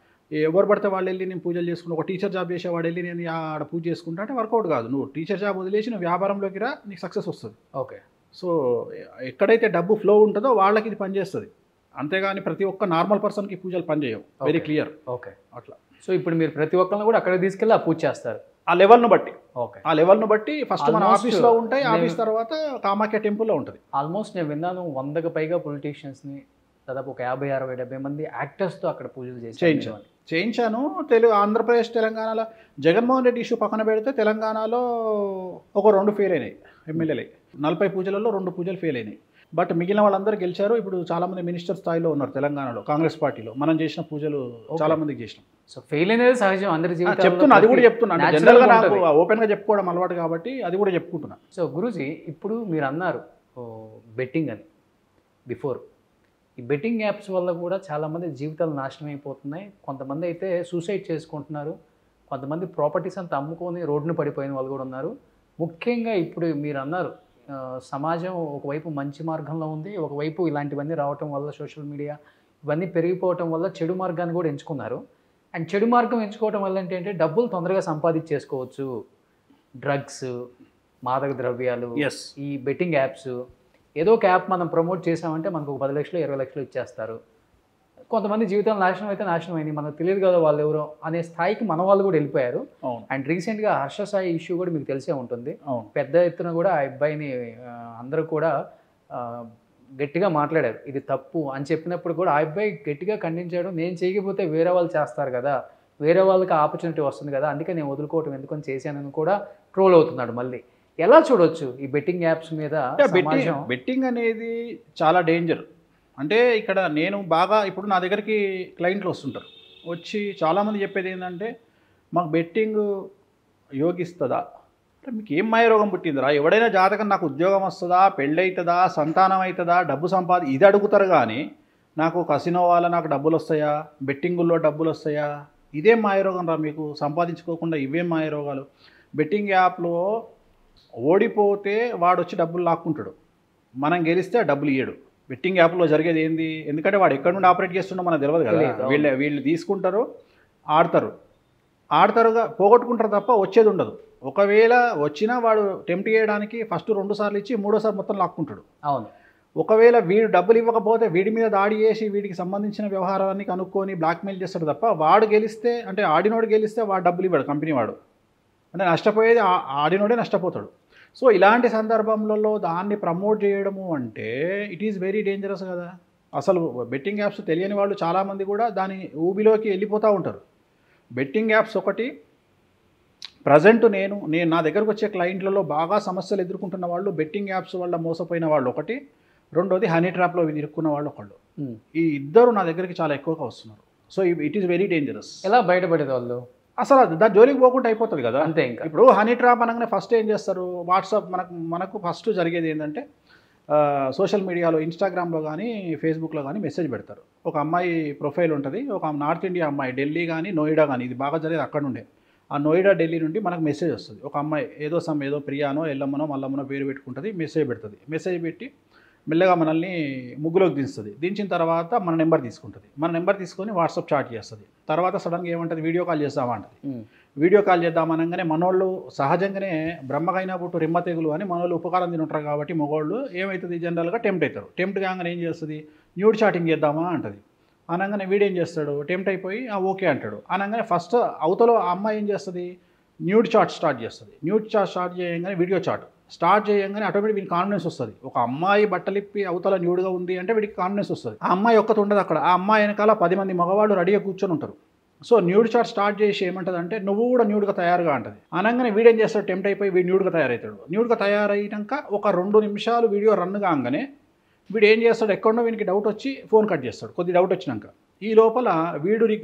ఎవరు పడితే వాళ్ళు వెళ్ళి నేను పూజలు చేసుకుని, ఒక టీచర్ జాబ్ చేసేవాడు వెళ్ళి నేను ఆడ పూజ చేసుకుంటా అంటే వర్కౌట్ కాదు. నువ్వు టీచర్ జాబ్ వదిలేసి నువ్వు వ్యాపారంలోకి రా, నీకు సక్సెస్ వస్తుంది. ఓకే. సో ఎక్కడైతే డబ్బు ఫ్లో ఉంటుందో వాళ్ళకి ఇది పనిచేస్తుంది. అంతేగాని ప్రతి ఒక్క నార్మల్ పర్సన్కి పూజలు పనిచేయవు. Very clear. ఓకే. అట్లా. సో ఇప్పుడు మీరు ప్రతి ఒక్కరిని కూడా అక్కడ తీసుకెళ్ళి ఆ పూజ చేస్తారు ఆ లెవెల్ను బట్టి. ఓకే. ఆ లెవెల్ను బట్టి ఫస్ట్ మన ఆఫీస్లో ఉంటాయి. ఆఫీస్ తర్వాత కామాఖ్య టెంపుల్లో ఉంటుంది. ఆల్మోస్ట్ నేను విన్నాను 100కు పైగా పొలిటీషియన్స్ని, దాదాపు ఒక 50-60-70 మంది యాక్టర్స్తో అక్కడ పూజలు చేయించాను. ఆంధ్రప్రదేశ్, తెలంగాణలో జగన్మోహన్ రెడ్డి ఇష్యూ పక్కన పెడితే తెలంగాణలో ఒక 2 ఫెయిల్ అయినాయి ఎమ్మెల్యేలే. 40 పూజలలో 2 పూజలు ఫెయిల్ అయినాయి. బట్ మిగిలిన వాళ్ళందరూ గెలిచారు. ఇప్పుడు చాలామంది మినిస్టర్ స్థాయిలో ఉన్నారు తెలంగాణలో కాంగ్రెస్ పార్టీలో. మనం చేసిన పూజలు చాలా మందికి చేసినాం. సో ఫెయిల్ అనేది సహజం అందరి జీవితంలో. చెప్తున్నా, అది కూడా చెప్తున్నా. జనరల్గా నాకు ఓపెన్గా చెప్పుకోవడం అలవాటు కాబట్టి అది కూడా చెప్పుకుంటున్నా. సో గురూజీ, ఇప్పుడు మీరు అన్నారు బెట్టింగ్ అని బిఫోర్. ఈ బెట్టింగ్ యాప్స్ వల్ల కూడా చాలామంది జీవితాలు నాశనం అయిపోతున్నాయి. కొంతమంది అయితే సూసైడ్ చేసుకుంటున్నారు. కొంతమంది ప్రాపర్టీస్ అంతా అమ్ముకొని రోడ్డును పడిపోయిన వాళ్ళు కూడా ఉన్నారు. ముఖ్యంగా ఇప్పుడు మీరు అన్నారు సమాజం ఒకవైపు మంచి మార్గంలో ఉంది, ఒకవైపు ఇలాంటివన్నీ రావటం వల్ల, సోషల్ మీడియా ఇవన్నీ పెరిగిపోవటం వల్ల చెడు మార్గాన్ని కూడా ఎంచుకున్నారు. అండ్ చెడు మార్గం ఎంచుకోవటం వల్ల ఏంటంటే డబ్బులు తొందరగా సంపాదించేసుకోవచ్చు. డ్రగ్స్, మాదక ద్రవ్యాలు, ఈ బెట్టింగ్ యాప్స్. ఏదో ఒక యాప్ మనం ప్రమోట్ చేసామంటే మనకు ఒక 10 లక్షలు 20 లక్షలు ఇచ్చేస్తారు. కొంతమంది జీవితాలు నాశనం అయితే నాశనం అయింది, మనకు తెలియదు కదా వాళ్ళు ఎవరో అనే స్థాయికి మన వాళ్ళు కూడా వెళ్ళిపోయారు. అండ్ రీసెంట్గా హర్ష సాయి ఇష్యూ కూడా మీకు తెలిసే ఉంటుంది. పెద్ద ఎత్తున కూడా ఆ అబ్బాయిని అందరూ కూడా గట్టిగా మాట్లాడారు, ఇది తప్పు అని చెప్పినప్పుడు కూడా ఆ అబ్బాయి గట్టిగా ఖండించాడు. నేను చేయకపోతే వేరే వాళ్ళు చేస్తారు కదా, వేరే వాళ్ళకి ఆపర్చునిటీ వస్తుంది కదా, అందుకే నేను వదులుకోవటం ఎందుకని చేశానని కూడా ట్రోల్ అవుతున్నాడు. మళ్ళీ ఎలా చూడొచ్చు ఈ బెట్టింగ్ యాప్స్ మీద? బెట్టింగ్ అనేది చాలా డేంజర్. అంటే ఇక్కడ నేను బాగా, ఇప్పుడు నా దగ్గరికి క్లయింట్లు వస్తుంటారు, వచ్చి చాలామంది చెప్పేది ఏంటంటే మాకు బెట్టింగ్ యోగిస్తుందా, అంటే మీకు ఏం మాయరోగం పుట్టిందిరా, ఎవడైనా జాతకం నాకు ఉద్యోగం వస్తుందా, పెళ్ళవుతుందా, సంతానం అవుతుందా, డబ్బు ఇది అడుగుతారు కానీ నాకు కసినో వల్ల నాకు డబ్బులు వస్తాయా, బెట్టింగుల్లో డబ్బులు వస్తాయా, ఇదేం మాయరోగం రా మీకు, సంపాదించుకోకుండా ఇవేం మాయరోగాలు. బెట్టింగ్ యాప్లో ఓడిపోతే వాడు వచ్చి డబ్బులు లాక్కుంటాడు, మనం గెలిస్తే డబ్బులు ఇయ్యడు. బెట్టింగ్ యాప్లో జరిగేది ఏంది, ఎందుకంటే వాడు ఎక్కడి నుండి ఆపరేట్ చేస్తుండో మనకు తెలియదు కదా. వీళ్ళు తీసుకుంటారు, ఆడతారుగా పోగొట్టుకుంటారు తప్ప వచ్చేది ఉండదు. ఒకవేళ వచ్చినా వాడు టెంప్ట్ చేయడానికి ఫస్ట్ 2 సార్లు ఇచ్చి 3వ సారి మొత్తం లాక్కుంటాడు. అవును. ఒకవేళ వీడు డబ్బులు ఇవ్వకపోతే వీడి మీద దాడి చేసి వీడికి సంబంధించిన వ్యవహారాన్ని కనుక్కొని బ్లాక్మెయిల్ చేస్తాడు తప్ప వాడు గెలిస్తే, అంటే ఆడినోడు గెలిస్తే వాడు డబ్బులు ఇవ్వడు కంపెనీ వాడు, అంటే నష్టపోయేది ఆడినోడే నష్టపోతాడు. సో ఇలాంటి సందర్భంలో దాన్ని ప్రమోట్ చేయడము అంటే ఇట్ ఈజ్ వెరీ డేంజరస్ కదా. అసలు బెట్టింగ్ యాప్స్ తెలియని వాళ్ళు చాలామంది కూడా దాని ఊబిలోకి వెళ్ళిపోతూ ఉంటారు. బెట్టింగ్ యాప్స్ ఒకటి ప్రజెంట్ నేను నా దగ్గరకు వచ్చే క్లయింట్లలో బాగా సమస్యలు ఎదుర్కొంటున్న వాళ్ళు బెట్టింగ్ యాప్స్ వల్ల మోసపోయిన వాళ్ళు ఒకటి, రెండోది హనీ ట్రాప్లో ఇరుక్కున్న వాళ్ళు ఒకళ్ళు. ఈ ఇద్దరు నా దగ్గరికి చాలా ఎక్కువగా వస్తున్నారు. So it is very dangerous. ఎలా బయటపడేది వాళ్ళు? అసలు దాని జోలికి పోకుండా అయిపోతుంది కదా అంతే. ఇంకా ఇప్పుడు హనీ ట్రాప్ అనగానే ఫస్ట్ ఏం చేస్తారు, వాట్సాప్ మనకు ఫస్ట్ జరిగేది ఏంటంటే సోషల్ మీడియాలో ఇన్స్టాగ్రామ్లో కానీ ఫేస్బుక్లో కానీ మెసేజ్ పెడతారు. ఒక అమ్మాయి ప్రొఫైల్ ఉంటుంది, ఒక నార్త్ ఇండియా అమ్మాయి, ఢిల్లీ కానీ నోయిడా కానీ, ఇది బాగా జరిగేది అక్కడ నుండే. ఆ నోయిడా ఢిల్లీ నుండి మనకు మెసేజ్ వస్తుంది. ఒక అమ్మాయి ఏదో ప్రియానో ఎల్లమ్మనో మల్లమ్మనో పేరు పెట్టుకుంటుంది, మెసేజ్ పెడుతుంది. మెసేజ్ పెట్టి మెల్లగా మనల్ని ముగ్గులోకి దించుతుంది. దించిన తర్వాత మన నెంబర్ తీసుకుంటుంది. మన నెంబర్ తీసుకొని వాట్సాప్ చాట్ చేస్తుంది. తర్వాత సడన్గా ఏమంటుంది, వీడియో కాల్ చేద్దామా అంటుంది. వీడియో కాల్ చేద్దామనగానే మనోళ్ళు సహజంగానే బ్రహ్మకైనా పుట్టు రిమ్మ తెగులు అని మనోళ్ళు ఉపకారం తింటారు కాబట్టి మగవాళ్ళు ఏమవుతుంది జనరల్గా టెంప్ట్ అవుతారు. టెంప్ట్ కాగానే ఏం చేస్తుంది, న్యూడ్ చాటింగ్ చేద్దామా అంటుంది. అనగానే వీడేం చేస్తాడు, టెంప్ట్ అయిపోయి ఓకే అంటాడు. అనగానే ఫస్ట్ అవతలో ఆ అమ్మాయి ఏం చేస్తుంది, న్యూడ్ చాట్ స్టార్ట్ చేస్తుంది. న్యూడ్ చాట్ స్టార్ట్ చేయగానే వీడియో చాట్ స్టార్ట్ చేయగానే ఆటోమేటిక్ వీడికి కాన్ఫిడెన్స్ వస్తుంది. ఒక అమ్మాయి బట్టలిప్పి అవతల న్యూడ్గా ఉంది అంటే వీడికి కాన్ఫిడెన్స్ వస్తుంది. ఆ అమ్మాయి ఒక్కటి ఉండదు అక్కడ, ఆ అమ్మాయి వెనకాల 10 మంది మగవాళ్ళు రెడీగా కూర్చొని ఉంటారు. సో న్యూడ్ చాట్ స్టార్ట్ చేసి ఏమంటుంది అంటే నువ్వు కూడా న్యూడ్గా తయారుగా అంటుంది. అనగానే వీడేం చేస్తాడు, టెంప్ట్ అయిపోయి వీడు న్యూడ్గా తయారవుతాడు. న్యూడ్గా తయారైనాక ఒక 2 నిమిషాలు వీడియో రన్ కాగానే వీడు ఏం చేస్తాడు, ఎక్కడో వీనికి డౌట్ వచ్చి ఫోన్ కట్ చేస్తాడు. కొద్ది డౌట్ వచ్చినాక ఈ లోపల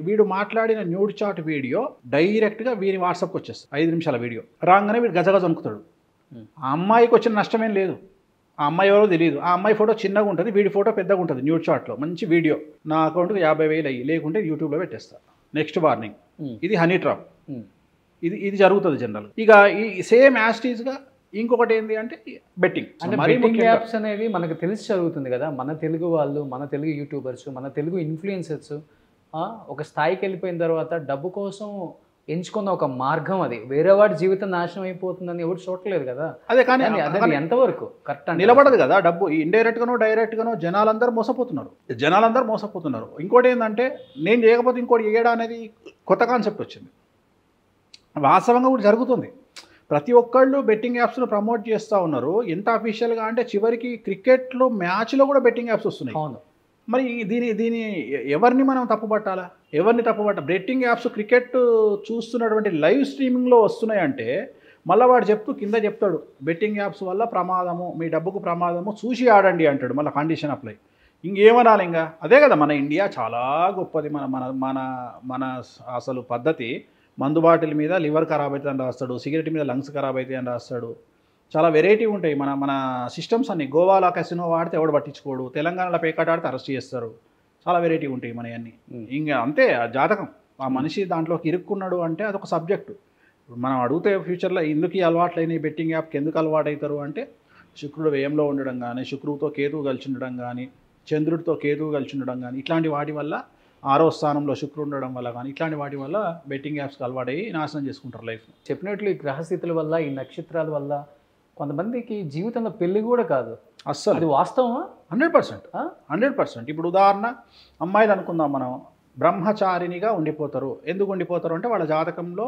వీడు మాట్లాడిన న్యూడ్ చాట్ వీడియో డైరెక్ట్గా వీరి వాట్సాప్కి వచ్చేస్తుంది. 5 నిమిషాల వీడియో రాగానే వీడు గజగజ వణుకుతాడు. ఆ అమ్మాయికి వచ్చిన నష్టమేం లేదు, ఆ అమ్మాయి ఎవరో తెలియదు. ఆ అమ్మాయి ఫోటో చిన్నగా ఉంటుంది, వీడి ఫోటో పెద్దగా ఉంటుంది. న్యూడ్ చాట్లో మంచి వీడియో, నా అకౌంట్కి 50,000 అయ్యి, లేకుంటే యూట్యూబ్లో పెట్టేస్తా. నెక్స్ట్ వార్నింగ్, ఇది హనీ ట్రాప్. ఇది జరుగుతుంది జనరల్. ఇక ఈ సేమ్ యాస్టీస్గా ఇంకొకటి ఏంటి అంటే బెట్టింగ్. అంటే బెట్టింగ్ యాప్స్ అనేవి మనకు తెలిసి జరుగుతుంది కదా. మన తెలుగు వాళ్ళు, మన తెలుగు యూట్యూబర్స్, మన తెలుగు ఇన్ఫ్లుయెన్సర్స్ ఒక స్థాయికి వెళ్ళిపోయిన తర్వాత డబ్బు కోసం ఎంచుకున్న ఒక మార్గం అది. వేరే వాడి జీవితం నాశనం అయిపోతుందని ఎవరు చూడలేదు కదా. అదే కానీ అదే ఎంతవరకు కరెక్ట్ నిలబడదు కదా డబ్బు. ఇండైరెక్ట్గానో డైరెక్ట్గానో జనాలందరూ మోసపోతున్నారు. ఇంకోటి ఏంటంటే నేను చేయకపోతే ఇంకోటి చేయడం అనేది కొత్త కాన్సెప్ట్ వచ్చింది. వాస్తవంగా కూడా జరుగుతుంది. ప్రతి ఒక్కళ్ళు బెట్టింగ్ యాప్స్ను ప్రమోట్ చేస్తూ ఉన్నారు. ఎంత అఫీషియల్గా అంటే చివరికి క్రికెట్లో మ్యాచ్లో కూడా బెట్టింగ్ యాప్స్ వస్తున్నాయి. అవును. మరి దీని ఎవరిని మనం తప్పుపట్టాలా, బెట్టింగ్ యాప్స్ క్రికెట్ చూస్తున్నటువంటి లైవ్ స్ట్రీమింగ్లో వస్తున్నాయంటే మళ్ళీ వాడు కింద చెప్తాడు బెట్టింగ్ యాప్స్ వల్ల ప్రమాదము, మీ డబ్బుకు ప్రమాదము, చూసి ఆడండి అంటాడు. మళ్ళీ కండిషన్ అప్లై. ఇంకేమనాలి ఇంకా అదే కదా. మన ఇండియా చాలా గొప్పది. మన అసలు పద్ధతి మందు బాటిల్ మీద లివర్ ఖరాబ్ అవుతుంది అని రాస్తాడు, సిగరెట్ మీద లంగ్స్ ఖరాబ్ అవుతాయి అని రాస్తాడు. చాలా వెరైటీ ఉంటాయి మన సిస్టమ్స్ అన్ని. గోవాలో కసినో వాడితే ఎవడు పట్టించుకోడు, తెలంగాణలో పేకాట ఆడితే అరెస్ట్ చేస్తారు. చాలా వెరైటీ ఉంటాయి మన అన్నీ. ఇంకా అంతే ఆ జాతకం. ఆ మనిషి దాంట్లోకి ఇరుక్కున్నాడు అంటే అదొక సబ్జెక్టు. మనం అడిగితే ఫ్యూచర్లో ఎందుకు ఈ అలవాట్లైన బెట్టింగ్ యాప్కి ఎందుకు అలవాటు అవుతారు అంటే శుక్రుడు వ్యయంలో ఉండడం కానీ, శుక్రుడితో కేతువు కలిసి ఉండడం కానీ, చంద్రుడితో కేతువు కలిసి ఉండడం కానీ, ఇట్లాంటి వాటి వల్ల 6వ స్థానంలో శుక్రుడు ఉండడం వల్ల కానీ, ఇట్లాంటి వాటి వల్ల బెట్టింగ్ యాప్స్కి అలవాటయ్యి నాశనం చేసుకుంటారు లైఫ్. చెప్పినట్లు ఈ గ్రహస్థితుల వల్ల, ఈ నక్షత్రాల వల్ల కొంతమందికి జీవితంలో పెళ్లి కూడా కాదు. అస్సలు అది వాస్తవమా? 100%. ఇప్పుడు ఉదాహరణ అమ్మాయిలు అనుకుందాం మనం, బ్రహ్మచారినిగా ఉండిపోతారు. ఎందుకు ఉండిపోతారు అంటే వాళ్ళ జాతకంలో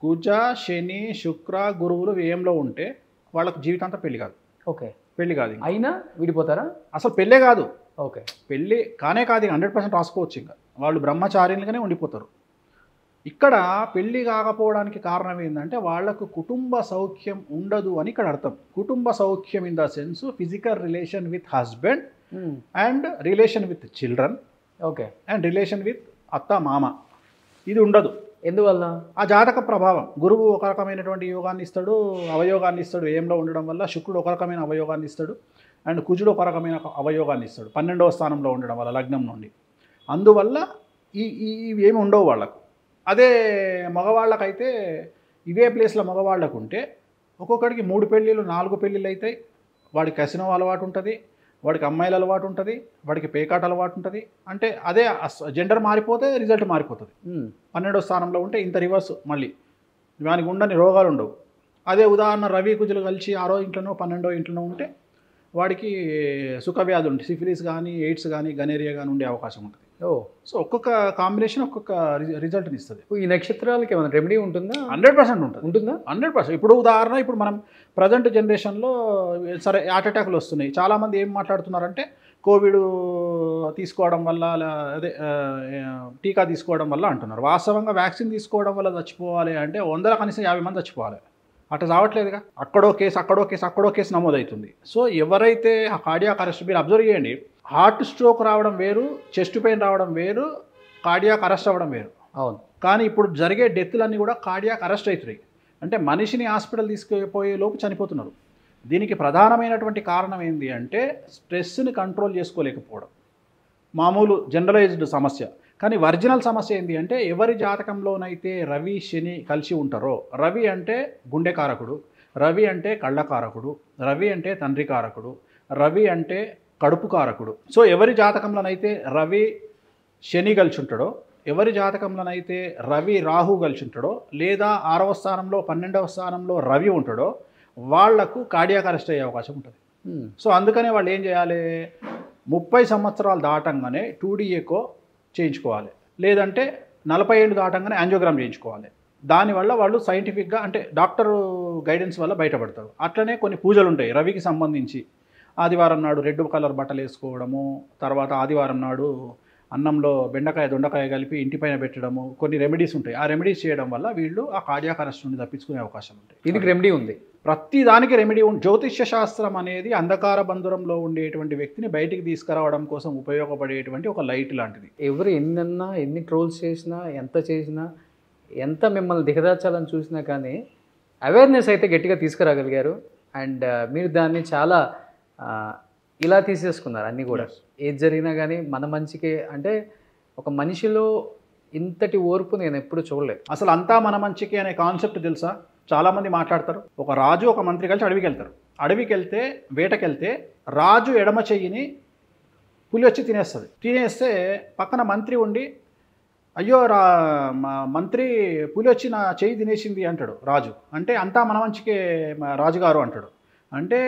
కుజ, శని, శుక్ర, గురువులు వ్యయంలో ఉంటే వాళ్ళకు జీవితాంతం పెళ్లి కాదు. ఓకే, పెళ్లి కాదు. అయినా విడిపోతారా? అసలు పెళ్ళే కాదు. ఓకే, పెళ్ళి కానే కాదు. 100% రాసుకోవచ్చు. ఇంకా వాళ్ళు బ్రహ్మచారినిగానే ఉండిపోతారు. ఇక్కడ పెళ్ళి కాకపోవడానికి కారణం ఏంటంటే వాళ్లకు కుటుంబ సౌఖ్యం ఉండదు అని ఇక్కడ అర్థం. కుటుంబ సౌఖ్యం in the sense physical relation with husband and relation with children, okay, and relation with అత్త మామ. ఇది ఉండదు. ఎందువల్ల? ఆ జాతక ప్రభావం. గురువు ఒక రకమైనటువంటి యోగాన్ని ఇస్తాడు, అవయోగాన్ని ఇస్తాడు. ఏంలో ఉండడం వల్ల శుక్రుడు ఒక రకమైన అవయోగాన్ని ఇస్తాడు, అండ్ కుజుడు ఒక రకమైన అవయోగాన్ని ఇస్తాడు 12వ స్థానంలో ఉండడం వల్ల లగ్నం నుండి. అందువల్ల ఇవి ఏమి ఉండవు వాళ్ళకు. అదే మగవాళ్ళకైతే ఇవే ప్లేస్లో మగవాళ్ళకు ఉంటే ఒక్కొక్కడికి 3 పెళ్ళిళ్ళు 4 పెళ్ళిళ్ళు అవుతాయి. వాడికి కసినో అలవాటు ఉంటుంది, వాడికి అమ్మాయిల అలవాటు ఉంటుంది, వాడికి పేకాట అలవాటు ఉంటుంది. అంటే అదే జెండర్ మారిపోతే రిజల్ట్ మారిపోతుంది. 12వ స్థానంలో ఉంటే ఇంత రివర్స్ మళ్ళీ వానికి ఉండని రోగాలు ఉండవు. అదే ఉదాహరణ రవి కుజులు కలిసి 6వ ఇంట్లోనో 12వ ఇంట్లోనో ఉంటే వాడికి సుఖవ్యాధి ఉంటుంది, సిఫిలిస్ కానీ ఎయిడ్స్ కానీ గనేరియా కానీ ఉండే అవకాశం ఉంటుంది. సో ఒక్కొక్క కాంబినేషన్ ఒక్కొక్క రిజల్ట్ని ఇస్తుంది. ఈ నక్షత్రాలకి ఏమైనా రెమెడీ ఉంటుందా? 100% ఉంటుంది. ఉంటుందా? 100%. ఇప్పుడు ఉదాహరణ ఇప్పుడు మనం ప్రజెంట్ జనరేషన్లో సరే హార్ట్ అటాక్లు వస్తున్నాయి. చాలామంది ఏం మాట్లాడుతున్నారంటే కోవిడ్ తీసుకోవడం వల్ల అదే టీకా తీసుకోవడం వల్ల అంటున్నారు. వాస్తవంగా వ్యాక్సిన్ తీసుకోవడం వల్ల చచ్చిపోవాలి అంటే 100 కనీసం 50 మంది చచ్చిపోవాలి. అట్లా చావట్లేదుగా. అక్కడో కేసు నమోదవుతుంది. సో ఎవరైతే ఆ కార్డియాక్ అరెస్ట్ మీరు అబ్జర్వ్ చేయండి, హార్ట్ స్ట్రోక్ రావడం వేరు, చెస్ట్ పెయిన్ రావడం వేరు, కార్డియాక్ అరెస్ట్ అవ్వడం వేరు. అవును. కానీ ఇప్పుడు జరిగే డెత్లన్నీ కూడా కార్డియాక్ అరెస్ట్ అవుతున్నాయి. అంటే మనిషిని హాస్పిటల్ తీసుకుపోయే లోపు చనిపోతున్నారు. దీనికి ప్రధానమైనటువంటి కారణం ఏంటి అంటే స్ట్రెస్ని కంట్రోల్ చేసుకోలేకపోవడం. మామూలు జనరలైజ్డ్ సమస్య. కానీ ఒరిజినల్ సమస్య ఏంటి అంటే ఎవరి జాతకంలోనైతే రవి శని కలిసి ఉంటారో, రవి అంటే గుండె కారకుడు, రవి అంటే కళ్ళ కారకుడు, రవి అంటే తండ్రి కారకుడు, రవి అంటే కడుపు కారకుడు. సో ఎవరి జాతకంలోనైతే రవి శని కలిసి ఉంటాడో, ఎవరి జాతకంలోనైతే రవి రాహు కలిసి ఉంటాడో, లేదా 6వ స్థానంలో 12వ స్థానంలో రవి ఉంటాడో వాళ్లకు కార్డియాక్ అరెస్ట్ అయ్యే అవకాశం ఉంటుంది. సో అందుకనే వాళ్ళు ఏం చేయాలి, 30 సంవత్సరాలు దాటంగానే 2D ఎకో చేయించుకోవాలి, లేదంటే 40 ఏళ్ళు దాటంగానే యాంజియోగ్రామ్ చేయించుకోవాలి. దానివల్ల వాళ్ళు సైంటిఫిక్గా అంటే డాక్టర్ గైడెన్స్ వల్ల బయటపడతారు. అట్లనే కొన్ని పూజలు ఉంటాయి రవికి సంబంధించి. ఆదివారం నాడు రెడ్ కలర్ బట్టలు వేసుకోవడము, తర్వాత ఆదివారం నాడు అన్నంలో బెండకాయ దొండకాయ కలిపి ఇంటిపైన పెట్టడము, కొన్ని రెమెడీస్ ఉంటాయి. ఆ రెమెడీస్ చేయడం వల్ల వీళ్ళు ఆ కార్డియాక్ అరెస్ట్ నుండి తప్పించుకునే అవకాశం ఉంటాయి. దీనికి రెమెడీ ఉంది, ప్రతి దానికి రెమెడీ ఉంది. జ్యోతిష్య శాస్త్రం అనేది అంధకార బంధురంలో ఉండేటువంటి వ్యక్తిని బయటికి తీసుకురావడం కోసం ఉపయోగపడేటువంటి ఒక లైట్ లాంటిది. ఎవరు ఎన్నన్నా ఎన్ని ట్రోల్స్ చేసినా ఎంత చేసినా ఎంత మిమ్మల్ని దిగదార్చాలని చూసినా కానీ అవేర్నెస్ అయితే గట్టిగా తీసుకురాగలిగారు. అండ్ మీరు దాన్ని చాలా ఇలా తీసేసుకున్నారు అన్నీ కూడా. ఏది జరిగినా కానీ మన మంచికే. అంటే ఒక మనిషిలో ఇంతటి ఓర్పు నేను ఎప్పుడు చూడలేదు. అసలు అంతా మన మంచికే అనే కాన్సెప్ట్ తెలుసా? చాలామంది మాట్లాడతారు. ఒక రాజు ఒక మంత్రి కలిసి అడవికి వెళ్తారు. అడవికి వెళ్తే వేటకెళ్తే రాజు ఎడమ చెయ్యిని పులి వచ్చి తినేస్తుంది. తినేస్తే పక్కన మంత్రి ఉండి అయ్యో మంత్రి పులి వచ్చి నా చెయ్యి తినేసింది అంటాడు రాజు. అంటే అంతా మన మంచికే రాజుగారు అంటాడు. అంటే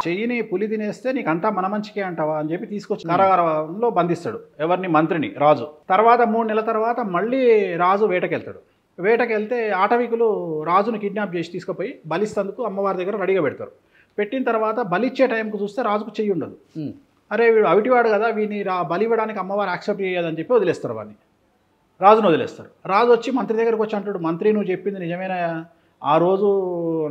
చెయ్యిని పులి తినేస్తే నీకు అంతా మన మంచికే అంటావా అని చెప్పి తీసుకొచ్చి కారాగారంలో బంధిస్తాడు ఎవరిని, మంత్రిని, రాజు. తర్వాత 3 నెలల తర్వాత మళ్ళీ రాజు వేటకెళ్తాడు. వేటకెళ్తే ఆటవికులు రాజును కిడ్నాప్ చేసి తీసుకుపోయి బలిస్తందుకు అమ్మవారి దగ్గర రెడీగా పెడతారు. పెట్టిన తర్వాత బలిచ్చే టైంకు చూస్తే రాజుకు చెయ్యి ఉండదు. అరే వీడు అవిటివాడు కదా, వీని బలి ఇవ్వడానికి అమ్మవారు యాక్సెప్ట్ చేయదని చెప్పి వదిలేస్తారు. వాడిని రాజును వదిలేస్తారు. రాజు వచ్చి మంత్రి దగ్గరకు వచ్చి అంటాడు, మంత్రి నువ్వు చెప్పింది నిజమేనా? ఆ రోజు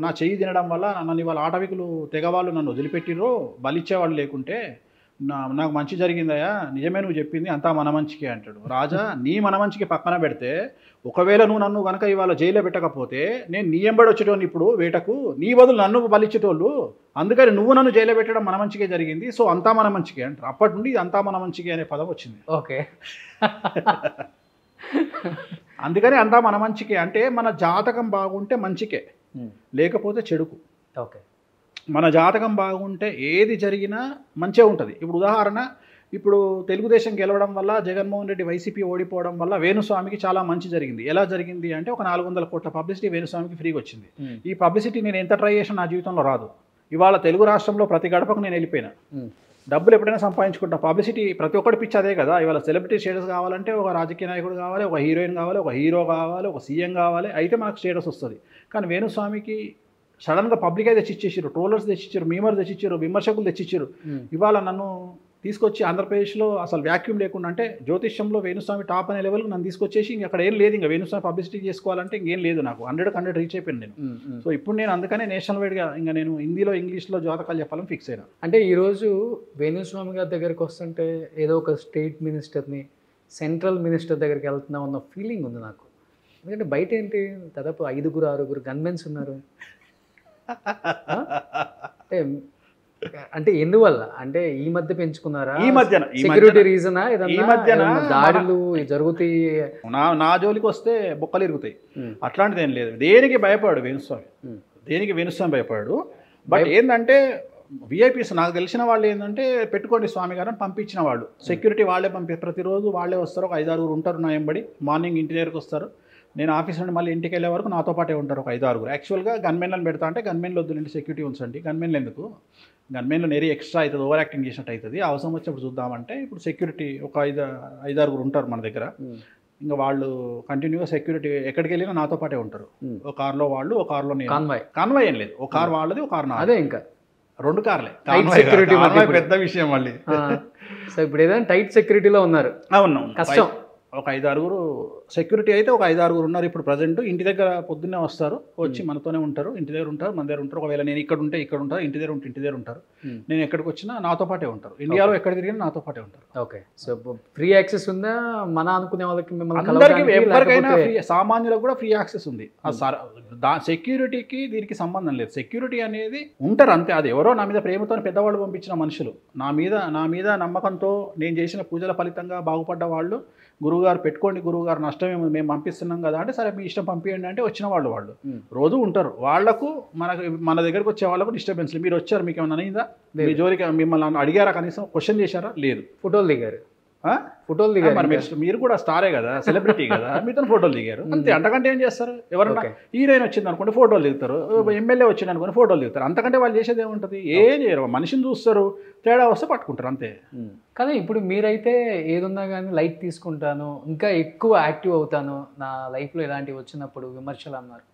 నా చెయ్యి తినడం వల్ల నన్ను ఇవాళ ఆటవికులు తెగవాళ్ళు నన్ను వదిలిపెట్టిరో, బలిచ్చేవాళ్ళు లేకుంటే నాకు మంచి జరిగిందయా, నిజమే నువ్వు చెప్పింది, అంతా మన మంచికే అంటాడు. రాజా నీ మన మంచికి పక్కన పెడితే ఒకవేళ నువ్వు నన్ను కనుక ఇవాళ జైల్లో పెట్టకపోతే నేను నీ ఎంబడి వచ్చేటోని ఇప్పుడు వేటకు, నీ బదులు నన్ను బలిచ్చేటోళ్ళు, అందుకని నువ్వు నన్ను జైల్లో పెట్టడం మన మంచికే జరిగింది, సో అంతా మన మంచికే అంటారు. అప్పటి నుండి అంతా మన మంచికే అనే పదం వచ్చింది. ఓకే. అందుకని అంతా మన మంచికే అంటే మన జాతకం బాగుంటే మంచికే, లేకపోతే చెడుకు. ఓకే. మన జాతకం బాగుంటే ఏది జరిగినా మంచిగా ఉంటుంది. ఇప్పుడు ఉదాహరణ, ఇప్పుడు తెలుగుదేశం గెలవడం వల్ల జగన్మోహన్ రెడ్డి వైసీపీ ఓడిపోవడం వల్ల వేణుస్వామికి చాలా మంచి జరిగింది. ఎలా జరిగింది అంటే ఒక 400 కోట్ల పబ్లిసిటీ వేణుస్వామికి ఫ్రీగా వచ్చింది. ఈ పబ్లిసిటీ నేను ఎంత ట్రై చేసినా నా జీవితంలో రాదు. ఇవాళ తెలుగు రాష్ట్రంలో ప్రతి గడపకు నేను వెళ్ళిపోయినా. డబ్బులు ఎప్పుడైనా సంపాదించుకుంటా. పబ్లిసిటీ ప్రతి ఒక్కటి పిచ్చి అదే కదా. ఇవాళ సెలబ్రిటీ స్టేటస్ కావాలంటే ఒక రాజకీయ నాయకుడు కావాలి, ఒక హీరోయిన్ కావాలి, ఒక హీరో కావాలి, ఒక సీఎం కావాలి, అయితే మనకు స్టేటస్ వస్తుంది. కానీ వేణుస్వామికి సడన్గా పబ్లిక్ అయితే తెచ్చిచ్చారు, ట్రోలర్స్ తెచ్చిచ్చారు, మీమర్స్ తెచ్చిచ్చారు, విమర్శకులు తెచ్చిచ్చారు. ఇవాళ నన్ను తీసుకొచ్చి ఆంధ్రప్రదేశ్లో అసలు వ్యాక్యూమ్ లేకుండా, అంటే జ్యోతిష్యంలో వేణుస్వామి టాప్ అనే లెవెల్కి నన్ను తీసుకొచ్చేసి ఇంక అక్కడ ఏం లేదు, ఇంకా వేణుస్వామి పబ్లిసిటీ చేసుకోవాలంటే ఇంకేం లేదు, నాకు 100 రీచ్ అయిపోయింది నేను. సో ఇప్పుడు నేను అందుకనే నేషనల్ వైడ్గా ఇంకా నేను హిందీలో ఇంగ్లీష్లో జాతకాలు చెప్పాలని ఫిక్స్ అయినా. అంటే ఈరోజు వేణుస్వామి గారి దగ్గరికి వస్తుంటే ఏదో ఒక స్టేట్ మినిస్టర్ని సెంట్రల్ మినిస్టర్ దగ్గరికి వెళ్తున్నాం అన్న ఫీలింగ్ ఉంది నాకు. ఎందుకంటే బయట ఏంటి దాదాపు 5-6 గన్మెన్స్ ఉన్నారు. అంటే అంటే ఎందువల్ల అంటే ఈ మధ్య పెంచుకున్నారా? ఈ మధ్యన సెక్యూరిటీ రీజనా? ఈ మధ్యన దాడులు జరుగుతాయి. నా జోలికి వస్తే బొక్కలు ఇరుగుతాయి, అట్లాంటిది ఏం లేదు. దేనికి భయపడు వేణుస్వామి, దేనికి వేణుస్వామి భయపడు. బట్ ఏంటంటే విఐపీస్ నాకు తెలిసిన వాళ్ళు ఏంటంటే పెట్టుకోండి స్వామి గారు అని పంపించిన వాళ్ళు. సెక్యూరిటీ వాళ్ళే ప్రతిరోజు వాళ్ళే వస్తారు. ఒక 5-6 ఉంటారు నా ఎంబడి. మార్నింగ్ ఇంటి దగ్గరకు వస్తారు. నేను ఆఫీస్ నుండి మళ్ళీ ఇంటికి వెళ్ళే వరకు నాతో పాటే ఉంటారు ఒక 5-6. యాక్చువల్గా గన్మెన్లను పెడతా అంటే గన్మెన్లు వద్దులండి, సెక్యూరిటీ ఉంచండి. గన్మెన్లు ఎందుకు, గన్మెన్లు నేరీ ఎక్స్ట్రా అవుతుంది, ఓవర్ యాక్టింగ్ చేసినట్టు అవుతుంది. అవసరం వచ్చినప్పుడు చూద్దామంటే ఇప్పుడు సెక్యూరిటీ ఒక 5-6 ఉంటారు మన దగ్గర. ఇంకా వాళ్ళు కంటిన్యూగా సెక్యూరిటీ ఎక్కడికి వెళ్ళినా నాతో పాటే ఉంటారు. ఒక కార్లో వాళ్ళు, ఒక కార్లో నేను. కాన్వాయ్ ఏం లేదు, ఒక కార్ వాళ్ళది, ఒక కార్ నాది. అదే ఇంకా 2 కార్లే. సెక్యూరిటీ పెద్ద విషయం మళ్ళీ. సో ఇప్పుడు ఏదైనా టైట్ సెక్యూరిటీలో ఉన్నారు. అవును, కష్టం. ఒక 5-6 సెక్యూరిటీ అయితే ఒక 5-6 ఉన్నారు ఇప్పుడు ప్రజెంట్. ఇంటి దగ్గర పొద్దున్నే వస్తారు, వచ్చి మనతోనే ఉంటారు. ఇంటి దగ్గర ఉంటారు, మన దగ్గర ఉంటారు. ఒకవేళ నేను ఇక్కడ ఉంటే ఇక్కడ ఉంటారు, ఇంటి దగ్గర ఉంటే ఇంటి దగ్గర ఉంటారు. నేను ఎక్కడికి వచ్చినా నాతో పాటే ఉంటారు. ఇండియాలో ఎక్కడ తిరిగినా నాతో పాటే ఉంటారు. ఓకే. సో ఫ్రీ యాక్సెస్ ఉందా మన అనుకునే వాళ్ళకి? అందరికీ, ఎవరికైనా ఫ్రీ, సామాన్యులకు కూడా ఫ్రీ యాక్సెస్ ఉంది. సెక్యూరిటీకి దీనికి సంబంధం లేదు. సెక్యూరిటీ అనేది ఉంటారు అంతే. అది ఎవరో నా మీద ప్రేమతో పెద్దవాళ్ళు పంపించిన మనుషులు, నా మీద నమ్మకంతో నేను చేసిన పూజల ఫలితంగా బాగుపడ్డ వాళ్ళు. గురువుగారు పెట్టుకోండి, గురువుగారు నష్టమేమో, మేము పంపిస్తున్నాం కదా అంటే సరే మీ ఇష్టం పంపించండి అంటే వచ్చిన వాళ్ళు రోజు ఉంటారు. వాళ్లకు మన దగ్గరకు వచ్చే వాళ్ళకు డిస్టర్బెన్స్. మీరు వచ్చారు, మీకు ఏమైనా అయిందా? మీ జోలికి మిమ్మల్ని అడిగారా, కనీసం క్వశ్చన్ చేశారా? లేదు. ఫోటోలు దిగారు. మరి మీరు కూడా స్టారే కదా, సెలబ్రిటీ కదా, మీతో ఫోటోలు దిగారు అంతే. అంతకంటే ఏం చేస్తారు? ఎవరన్నా హీరోయిన్ వచ్చింది అనుకోండి ఫోటోలు దిగుతారు, ఎమ్మెల్యే వచ్చింది అనుకోండి ఫోటోలు దిగుతారు. అంతకంటే వాళ్ళు చేసేది ఏముంటుంది? ఏం చేయరు. మనిషిని చూస్తారు, తేడా వస్తే పట్టుకుంటారు అంతే. కానీ ఇప్పుడు మీరైతే ఏదున్నా కానీ లైట్ తీసుకుంటాను, ఇంకా ఎక్కువ యాక్టివ్ అవుతాను నా లైఫ్లో ఇలాంటివి వచ్చినప్పుడు విమర్శలు అన్నారు.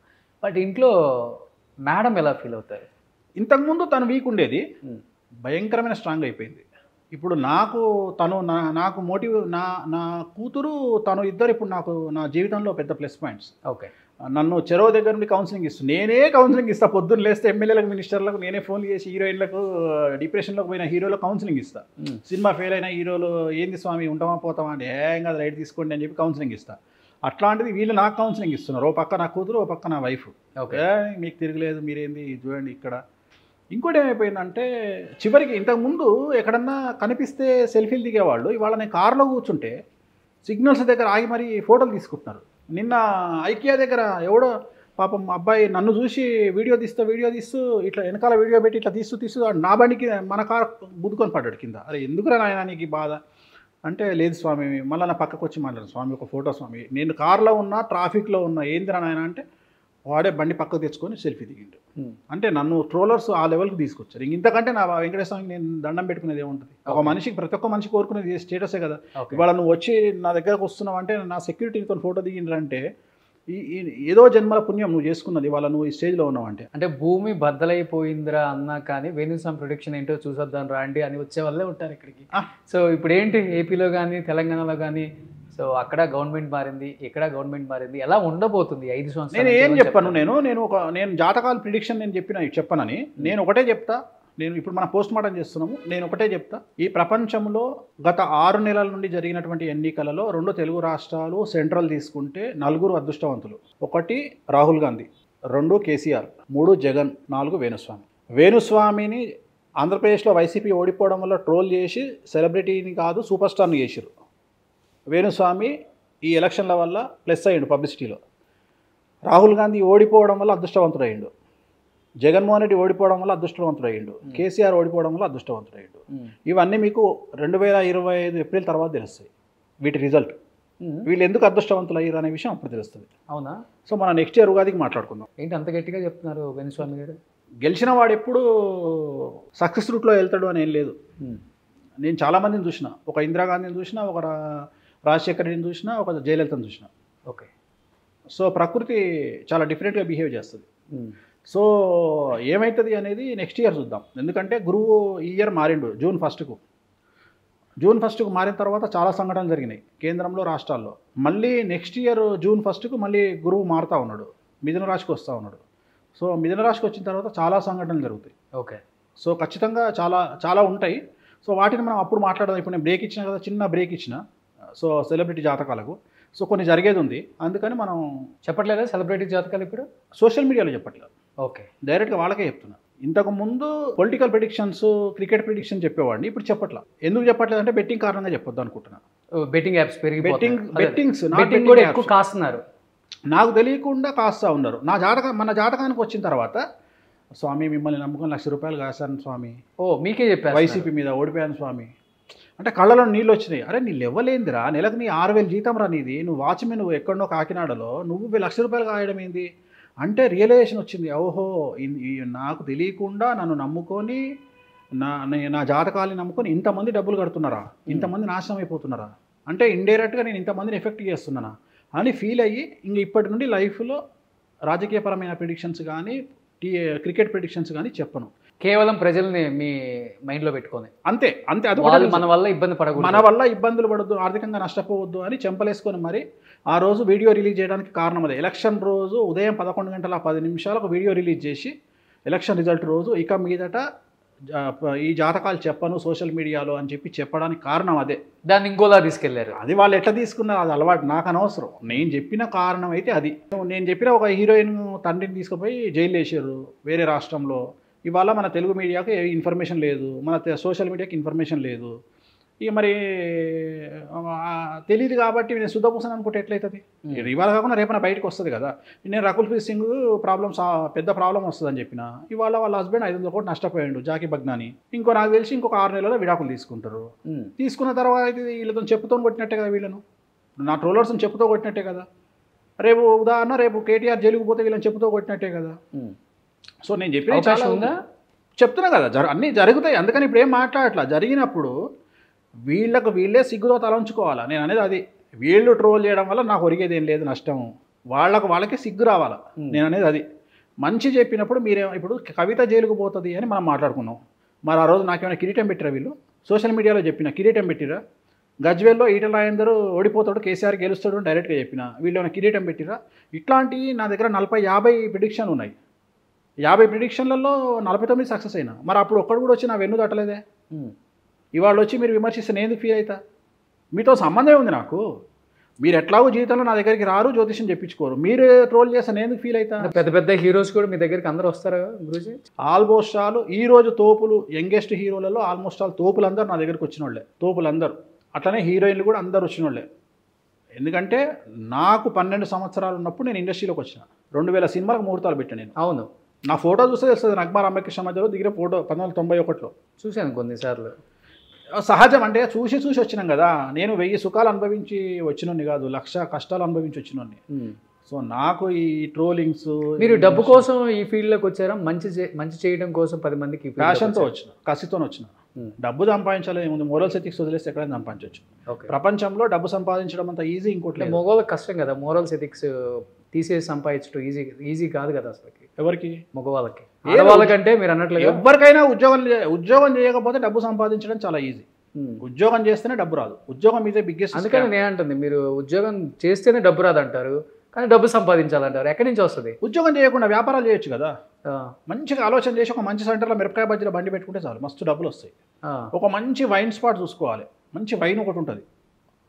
బట్ ఇంట్లో మేడం ఎలా ఫీల్ అవుతారు? ఇంతకుముందు తను వీక్ ఉండేది, భయంకరమైన స్ట్రాంగ్ అయిపోయింది. ఇప్పుడు నాకు మోటివ్, నా కూతురు తను ఇద్దరు ఇప్పుడు నాకు నా జీవితంలో పెద్ద ప్లస్ పాయింట్స్. ఓకే. నన్ను చెరో దగ్గర నుండి కౌన్సిలింగ్ ఇస్తాను. నేనే కౌన్సిలింగ్ ఇస్తాను. పొద్దున్న లేస్తే ఎమ్మెల్యేలకు, మినిస్టర్లకు నేనే ఫోన్ చేసి హీరోయిన్లకు, డిప్రెషన్లోకి పోయిన హీరోలకు కౌన్సిలింగ్ ఇస్తాను. సినిమా ఫెయిల్ అయిన హీరోలు ఏంది స్వామి ఉంటామా పోతామా అంటే ఏం కాదు రైట్ తీసుకోండి అని చెప్పి కౌన్సిలింగ్ ఇస్తాను. అట్లాంటిది వీళ్ళు నాకు కౌన్సిలింగ్ ఇస్తున్నారు. ఓ పక్క నా కూతురు, ఓ పక్క నా వైఫ్. ఓకే, మీకు తిరగలేదు, మీరేంది చూడండి ఇక్కడ. ఇంకోటి ఏమైపోయిందంటే చివరికి ఇంతకుముందు ఎక్కడన్నా కనిపిస్తే సెల్ఫీలు దిగేవాళ్ళు, ఇవాళ నేను కారులో కూర్చుంటే సిగ్నల్స్ దగ్గర ఆగి మరీ ఫోటోలు తీసుకుంటున్నారు. నిన్న ఐకియా దగ్గర ఎవడో పాపం అబ్బాయి నన్ను చూసి వీడియో తీస్తూ ఇట్లా వెనకాల వీడియో పెట్టి ఇట్లా తీస్తూ నా బండికి మన కారు గుద్దుకొని పడ్డాడు కింద. అరే ఎందుకురా నాయన నీకు బాధ అంటే, లేదు స్వామి మళ్ళీ నా పక్కకు వచ్చి మాట్లాడు, స్వామి ఒక ఫోటో స్వామి, నేను కారులో ఉన్నా ట్రాఫిక్లో ఉన్నా ఏందిరా నాయన అంటే వాడే బండి పక్కకు తెచ్చుకొని సెల్ఫీ దిగిండు. అంటే నన్ను ట్రోలర్స్ ఆ లెవెల్కి తీసుకొచ్చారు. ఇంతకంటే నా వెంకటేశ్వరకి నేను దండం పెట్టుకునేది ఏముంటుంది? ఒక మనిషికి, ప్రతి ఒక్క మనిషి కోరుకునేది స్టేటసే కదా. ఇవాళ నువ్వు వచ్చి నా దగ్గరకు వస్తున్నావు అంటే, నా సెక్యూరిటీతో ఫోటో దిగిండ్రంటే ఏదో జన్మల పుణ్యం నువ్వు చేసుకున్నది, ఇవాళ నువ్వు ఈ స్టేజ్లో ఉన్నావు అంటే. అంటే భూమి బద్దలైపోయిందిరా అన్నా కానీ వేణుస్వామి ప్రొడిక్షన్ ఏంటో చూసొద్దాం రండి అని వచ్చే వాళ్ళే ఉంటారు ఇక్కడికి. సో ఇప్పుడు ఏంటి ఏపీలో కానీ తెలంగాణలో కానీ, సో అక్కడ గవర్నమెంట్ మారింది, ఇక్కడ గవర్నమెంట్ మారింది, ఎలా ఉండబోతుంది 5 సంవత్సరాలు? నేను ఏం చెప్పాను, నేను జాతకాల ప్రిడిక్షన్ నేను చెప్పనని నేను ఒకటే చెప్తా. నేను ఇప్పుడు మనం పోస్ట్ మార్టం చేస్తున్నాము, నేను ఒకటే చెప్తా. ఈ ప్రపంచంలో గత 6 నెలల నుండి జరిగినటువంటి ఎన్నికలలో 2 తెలుగు రాష్ట్రాలు సెంట్రల్ తీసుకుంటే 4 అదృష్టవంతులు. 1 రాహుల్ గాంధీ, 2 కేసీఆర్, 3 జగన్, 4 వేణుస్వామి. వేణుస్వామిని ఆంధ్రప్రదేశ్లో వైసీపీ ఓడిపోవడం వల్ల ట్రోల్ చేసి సెలబ్రిటీని కాదు సూపర్ స్టార్ని చేసిరు. వేణుస్వామి ఈ ఎలక్షన్ల వల్ల ప్లస్ అయ్యిండు పబ్లిసిటీలో. రాహుల్ గాంధీ ఓడిపోవడం వల్ల అదృష్టవంతుడయ్యిండు. జగన్మోహన్ రెడ్డి ఓడిపోవడం వల్ల అదృష్టవంతుడయ్యిండు. కేసీఆర్ ఓడిపోవడం వల్ల అదృష్టవంతుడయ్యిండు. ఇవన్నీ మీకు 2025 ఏప్రిల్ తర్వాత తెలుస్తాయి వీటి రిజల్ట్. వీళ్ళు ఎందుకు అదృష్టవంతులు అయ్యారు అనే విషయం అప్పుడు తెలుస్తుంది. అవునా? సో మనం నెక్స్ట్ ఇయర్ ఉగాదికి మాట్లాడుకుందాం. ఏంటి అంత గట్టిగా చెప్తున్నారు వేణుస్వామి గారు? గెలిచిన వాడు ఎప్పుడు సక్సెస్ రూట్లో వెళ్తాడు అని ఏం లేదు. నేను చాలామందిని చూసిన, ఒక ఇందిరాగాంధీని చూసిన, ఒక రాజశేఖర్ రెడ్డిని చూసిన, ఒక జయలలితను చూసిన. ఓకే. సో ప్రకృతి చాలా డిఫరెంట్గా బిహేవ్ చేస్తుంది. సో ఏమవుతుంది అనేది నెక్స్ట్ ఇయర్ చూద్దాం. ఎందుకంటే గురువు ఈ ఇయర్ మారిండు జూన్ ఫస్ట్కు మారిన తర్వాత చాలా సంఘటనలు జరిగినాయి కేంద్రంలో, రాష్ట్రాల్లో. మళ్ళీ నెక్స్ట్ ఇయర్ జూన్ 1కు మళ్ళీ గురువు మారుతూ ఉన్నాడు, మిథున రాశికి వస్తూ ఉన్నాడు. సో మిథున రాశికి వచ్చిన తర్వాత చాలా సంఘటనలు జరుగుతాయి. ఓకే. సో ఖచ్చితంగా చాలా చాలా ఉంటాయి. సో వాటిని మనం అప్పుడు మాట్లాడదాం. ఇప్పుడు నేను బ్రేక్ ఇచ్చిన కదా, చిన్న బ్రేక్ ఇచ్చిన. So celebrity జాతకాలకు. సో కొన్ని జరిగేది ఉంది, అందుకని మనం చెప్పట్లేదా సెలబ్రిటీ జాతకాలు ఇప్పుడు? సోషల్ మీడియాలో చెప్పట్లేదు, ఓకే, డైరెక్ట్గా వాళ్ళకే చెప్తున్నా. ఇంతకుముందు పొలిటికల్ ప్రిడిక్షన్స్, క్రికెట్ ప్రిడిక్షన్ చెప్పేవాడిని, ఇప్పుడు చెప్పట్లా. ఎందుకు చెప్పట్లేదు అంటే బెట్టింగ్ కారణంగా చెప్పొద్దు అనుకుంటున్నా. బెట్టింగ్ యాప్స్ బెట్టింగ్స్ కూడా ఎక్కువ కాస్తున్నారు. నాకు తెలియకుండా కాస్తా ఉన్నారు. మన జాతకానికి వచ్చిన తర్వాత స్వామి మిమ్మల్ని నమ్ముకొని ₹1,00,000 కాశాను స్వామి, మీకే చెప్పారు వైసీపీ మీద ఓడిపోయాను స్వామి అంటే కళ్ళలో నీళ్ళు వచ్చినాయి. అరే నీ లెవ్వలేందిరా, నెలకు నీ 6,000 జీతం రా నీది, నువ్వు వాచ్మెన్, నువ్వు ఎక్కడో కాకినాడలో నువ్వు ₹1,00,000 కాయడం ఏంది అంటే రియలైజేషన్ వచ్చింది. ఓహో నాకు తెలియకుండా నన్ను నమ్ముకొని నా జాతకాలని నమ్ముకొని ఇంతమంది డబ్బులు కడుతున్నారా, ఇంతమంది నాశనం అయిపోతున్నారా అంటే ఇండైరెక్ట్గా నేను ఇంతమందిని ఎఫెక్ట్ చేస్తున్నానా అని ఫీల్ అయ్యి ఇంక ఇప్పటి నుండి లైఫ్లో రాజకీయపరమైన ప్రిడిక్షన్స్ కానీ క్రికెట్ ప్రిడిక్షన్స్ కానీ చెప్పను. కేవలం ప్రజల్ని మీ మైండ్లో పెట్టుకొని అంతే అది మన వల్ల ఇబ్బంది పడకూడదు, మన వల్ల ఇబ్బందులు పడద్దు, ఆర్థికంగా నష్టపోవద్దు అని చెంపలేసుకొని మరి ఆ రోజు వీడియో రిలీజ్ చేయడానికి కారణం అదే. ఎలక్షన్ రోజు ఉదయం 11:10 వీడియో రిలీజ్ చేసి ఎలక్షన్ రిజల్ట్ రోజు ఇక మీదట ఈ జాతకాలు చెప్పను సోషల్ మీడియాలో అని చెప్పడానికి కారణం అదే. దాన్ని ఇంకోలా తీసుకెళ్లారు. అది వాళ్ళు ఎట్లా తీసుకున్నారు అది అలవాటు, నాకు అనవసరం. నేను చెప్పిన కారణం అయితే అది. నేను చెప్పిన ఒక హీరోయిన్ తండ్రిని తీసుకుపోయి జైలు వేసారు వేరే రాష్ట్రంలో. ఇవాళ మన తెలుగు మీడియాకి ఇన్ఫర్మేషన్ లేదు, మన సోషల్ మీడియాకి ఇన్ఫర్మేషన్ లేదు. ఇక మరి తెలియదు కాబట్టి నేను శుద్ధపూసని అనుకుంటే ఎట్లయితుంది? ఇవాళ కాకుండా రేపన బయటకు వస్తుంది కదా. నేను రకుల్ ప్రీత్ సింగ్ పెద్ద ప్రాబ్లం వస్తుందని చెప్పిన, ఇవాళ వాళ్ళ హస్బెండ్ 500 కోట్లు నష్టపోయాడు జాకీ బగ్నాని. నాకు తెలిసి ఇంకొక 6 నెలల్లో విడాకులు తీసుకుంటారు. తీసుకున్న తర్వాత వీళ్ళతో చెప్పుతో కొట్టినట్టే కదా, వీళ్ళను నా ట్రోలర్స్ని చెప్పుతో కొట్టినట్టే కదా. రేపు ఉదాహరణ రేపు కేటీఆర్ జైలుకు పోతే వీళ్ళని చెప్పుతో కొట్టినట్టే కదా. సో నేను చెప్పిన చాలా ఉందా చెప్తున్నా కదా, అన్నీ జరుగుతాయి. అందుకని ఇప్పుడు ఏం మాట్లాడట్లా. జరిగినప్పుడు వీళ్ళే సిగ్గుతో తలంచుకోవాలా. నేను అనేది అది. వీళ్ళు ట్రోల్ చేయడం వల్ల నాకు ఒరిగేది ఏం లేదు నష్టము, వాళ్ళకి సిగ్గు రావాలా. నేను అనేది అది. మంచి చెప్పినప్పుడు ఇప్పుడు కవిత జైలుకు పోతుంది అని మనం మాట్లాడుకున్నాం. మరి ఆ రోజు నాకేమైనా కిరీటం పెట్టిరా వీళ్ళు? సోషల్ మీడియాలో చెప్పిన కిరీటం పెట్టిరా? గజ్వేల్లో ఈటల రాజేందర్ ఓడిపోతాడు, కేసీఆర్ గెలుస్తాడు డైరెక్ట్గా చెప్పిన, వీళ్ళు ఏమైనా కిరీటం పెట్టిరా? ఇట్లాంటివి నా దగ్గర 40-50 ప్రిడిక్షన్ ఉన్నాయి. 50 ప్రిడిక్షన్లలో 49 సక్సెస్ అయినా. మరి అప్పుడు ఒక్కడు కూడా వచ్చి నా వెన్ను తట్టలేదే. ఇవాళ వచ్చి మీరు విమర్శిస్తే నేను ఎందుకు ఫీల్ అవుతా? మీతో సంబంధమే ఉంది నాకు. మీరు ఎట్లాగో జీవితంలో నా దగ్గరికి రారు, జ్యోతిష్యం చెప్పించుకోరు, మీరు ట్రోల్ చేస్తే నేను ఎందుకు ఫీల్ అవుతా? పెద్ద హీరోస్ కూడా మీ దగ్గరికి అందరూ వస్తారు గురూజీ? ఆల్మోస్ట్ ఆల్ ఈరోజు తోపులు యంగెస్ట్ హీరోలలో ఆల్మోస్ట్ ఆల్ తోపులందరూ నా దగ్గరికి వచ్చిన వాళ్ళే, తోపులందరూ. అట్లనే హీరోయిన్లు కూడా అందరు వచ్చిన వాళ్ళే. ఎందుకంటే నాకు 12 సంవత్సరాలు ఉన్నప్పుడు నేను ఇండస్ట్రీలోకి వచ్చిన. 2000 సినిమాలకు ముహూర్తాలు పెట్టాను నేను. అవును, నా ఫోటో చూస్తే తెలుస్తుంది. అక్బర్ అంబేద్కర్ మధ్యలో దిగిన ఫోటో 1991లో చూశాను కొన్నిసార్లు. సహజం అంటే చూసి వచ్చినాం కదా. నేను 1000 సుఖాలు అనుభవించి వచ్చినోని కాదు, 1,00,000 కష్టాలు అనుభవించి వచ్చినోని. సో నాకు ఈ ట్రోలింగ్స్, మీరు డబ్బు కోసం ఈ ఫీల్డ్లోకి వచ్చారా? మంచి చేయడం కోసం 10 మందికి ప్యాషన్తో వచ్చిన, కసితో వచ్చిన. డబ్బు సంపాదించాలి ఏముంది, మోరల్స్ ఎథిక్స్ వదిలేస్తే ఎక్కడైనా సంపాదించవచ్చు. ప్రపంచంలో డబ్బు సంపాదించడం అంత ఈజీ ఇంకోటి. మగవాళ్ళకి కష్టం కదా మోరల్స్ ఎథిక్స్ తీసేసి సంపాదించడం. ఈజీ కాదు కదా అసలుకి. ఎవరికి? మగవాళ్ళకి. ఆడవాళ్ళకంటే మీరు అన్నట్లుగా ఎవరికైనా ఉద్యోగం చేయకపోతే డబ్బు సంపాదించడం చాలా ఈజీ. ఉద్యోగం చేస్తేనే డబ్బు రాదు, ఉద్యోగం మీదే బిగ్గెస్ట్. అందుకని నేను అంటుంది, మీరు ఉద్యోగం చేస్తేనే డబ్బు రాదు అంటారు, కానీ డబ్బు సంపాదించాలంటారు. ఎక్కడి నుంచి వస్తుంది? ఉద్యోగం చేయకుండా వ్యాపారాలు చేయొచ్చు కదా. మంచిగా ఆలోచన చేసి ఒక మంచి సెంటర్లో మిరపకాయ బజ్జీల బండి పెట్టుకుంటే చాలు, మస్తు డబ్బులు వస్తాయి. ఒక మంచి వైన్ స్పాట్ చూసుకోవాలి. మంచి వైన్ ఒకటి ఉంటుంది,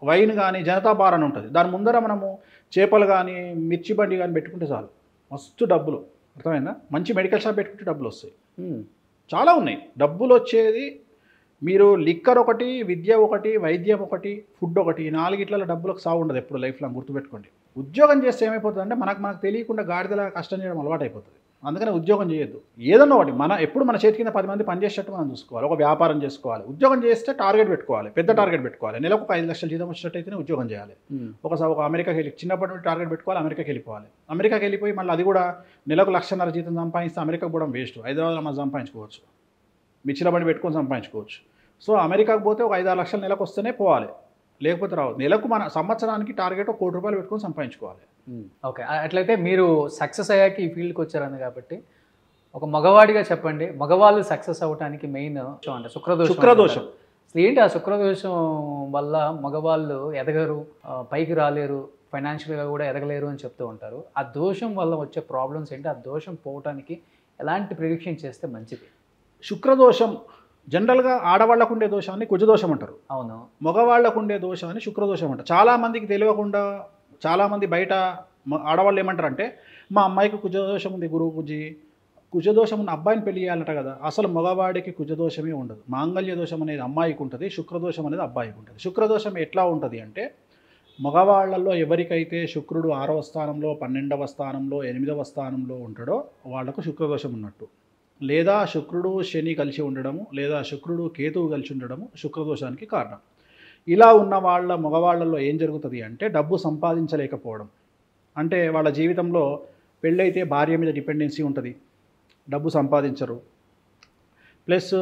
వైన్ కానీ జనతా బార్ అని ఉంటుంది, దాని ముందర మనము చేపలు కానీ మిర్చి బండి కానీ పెట్టుకుంటే చాలు, మస్తు డబ్బులు. అర్థమైందా? మంచి మెడికల్ షాప్ పెట్టుకుంటే డబ్బులు వస్తాయి. చాలా ఉన్నాయి డబ్బులు వచ్చేది. మీరు లిక్కర్ ఒకటి, విద్య ఒకటి, వైద్యం ఒకటి, ఫుడ్ ఒకటి, 4 డబ్బులకు సాగు ఉండదు ఎప్పుడు లైఫ్లో, గుర్తుపెట్టుకోండి. ఉద్యోగం చేస్తే ఏమైపోతుంది అంటే మనకు తెలియకుండా గాడిదలా కష్టం చేయడం అలవాటు అయిపోతుంది. అందుకని ఉద్యోగం చేయొద్దు. ఏదన్నా ఒకటి ఎప్పుడు మన చేతి కింద 10 మంది పనిచేసేటట్టు మనం చూసుకోవాలి. ఒక వ్యాపారం చేసుకోవాలి. ఉద్యోగం చేస్తే టార్గెట్ పెట్టుకోవాలి, పెద్ద టార్గెట్ పెట్టుకోవాలి. నెలకు 5 లక్షల జీతం వచ్చేటట్టయితేనే ఉద్యోగం చేయాలి. ఒక అమెరికాకి వెళ్ళి చిన్నప్పటి నుండి టార్గెట్ పెట్టుకోవాలి, అమెరికాకి వెళ్ళిపోవాలి. అమెరికాకి వెళ్ళిపోయి మళ్ళీ అది కూడా నెలకు 1,50,000 జీతం సంపాదిస్తే అమెరికాకు కూడా వేస్ట్. హైదరాబాద్లో మనం సంపాదించుకోవచ్చు, మిర్చిల బండి పెట్టుకొని సంపాదించుకోవచ్చు. సో అమెరికాకు పోతే ఒక 5-6 లక్షలు నెలకు వస్తేనే పోవాలి, లేకపోతే రావు. నెలకు మన సంవత్సరానికి టార్గెట్ ఒక ₹1 కోటి పెట్టుకొని సంపాదించుకోవాలి. ఓకే, అట్లయితే మీరు సక్సెస్ అయ్యాక ఈ ఫీల్డ్కి వచ్చారని కాబట్టి ఒక మగవాడిగా చెప్పండి, మగవాళ్ళు సక్సెస్ అవ్వడానికి మెయిన్ అంటే శుక్రదోషం. ఏంటి ఆ శుక్రదోషం వల్ల మగవాళ్ళు ఎదగరు, పైకి రాలేరు, ఫైనాన్షియల్గా కూడా ఎదగలేరు అని చెప్తూ ఉంటారు. ఆ దోషం వల్ల వచ్చే ప్రాబ్లమ్స్ ఏంటి? ఆ దోషం పోవటానికి ఎలాంటి ప్రిడిక్షన్ చేస్తే మంచిది? శుక్రదోషం జనరల్గా ఆడవాళ్ళకు ఉండే దోషాన్ని కుజదోషం అంటారు, అవును. మగవాళ్ళకు ఉండే దోషాన్ని శుక్రదోషం అంటారు. చాలామందికి తెలియకుండా చాలామంది బయట ఆడవాళ్ళు ఏమంటారంటే మా అమ్మాయికి కుజదోషం ఉంది గురువు పూజి, కుజదోషం ఉన్న అబ్బాయిని పెళ్లి చేయాలంట కదా. అసలు మగవాడికి కుజదోషమే ఉండదు. మాంగళ్య దోషం అనేది అమ్మాయికి ఉంటుంది, శుక్రదోషం అనేది అబ్బాయికి ఉంటుంది. శుక్రదోషం ఎట్లా ఉంటుంది అంటే మగవాళ్ళల్లో ఎవరికైతే శుక్రుడు 6వ స్థానంలో 12వ స్థానంలో 8వ స్థానంలో ఉంటాడో వాళ్లకు శుక్రదోషం ఉన్నట్టు. లేదా శుక్రుడు శని కలిసి ఉండడము, లేదా శుక్రుడు కేతువు కలిసి ఉండడము శుక్రదోషానికి కారణం. ఇలా ఉన్న మగవాళ్ళల్లో ఏం జరుగుతుంది అంటే డబ్బు సంపాదించలేకపోవడం. అంటే వాళ్ళ జీవితంలో పెళ్ళైతే భార్య మీద డిపెండెన్సీ ఉంటుంది, డబ్బు సంపాదించరు. ప్లస్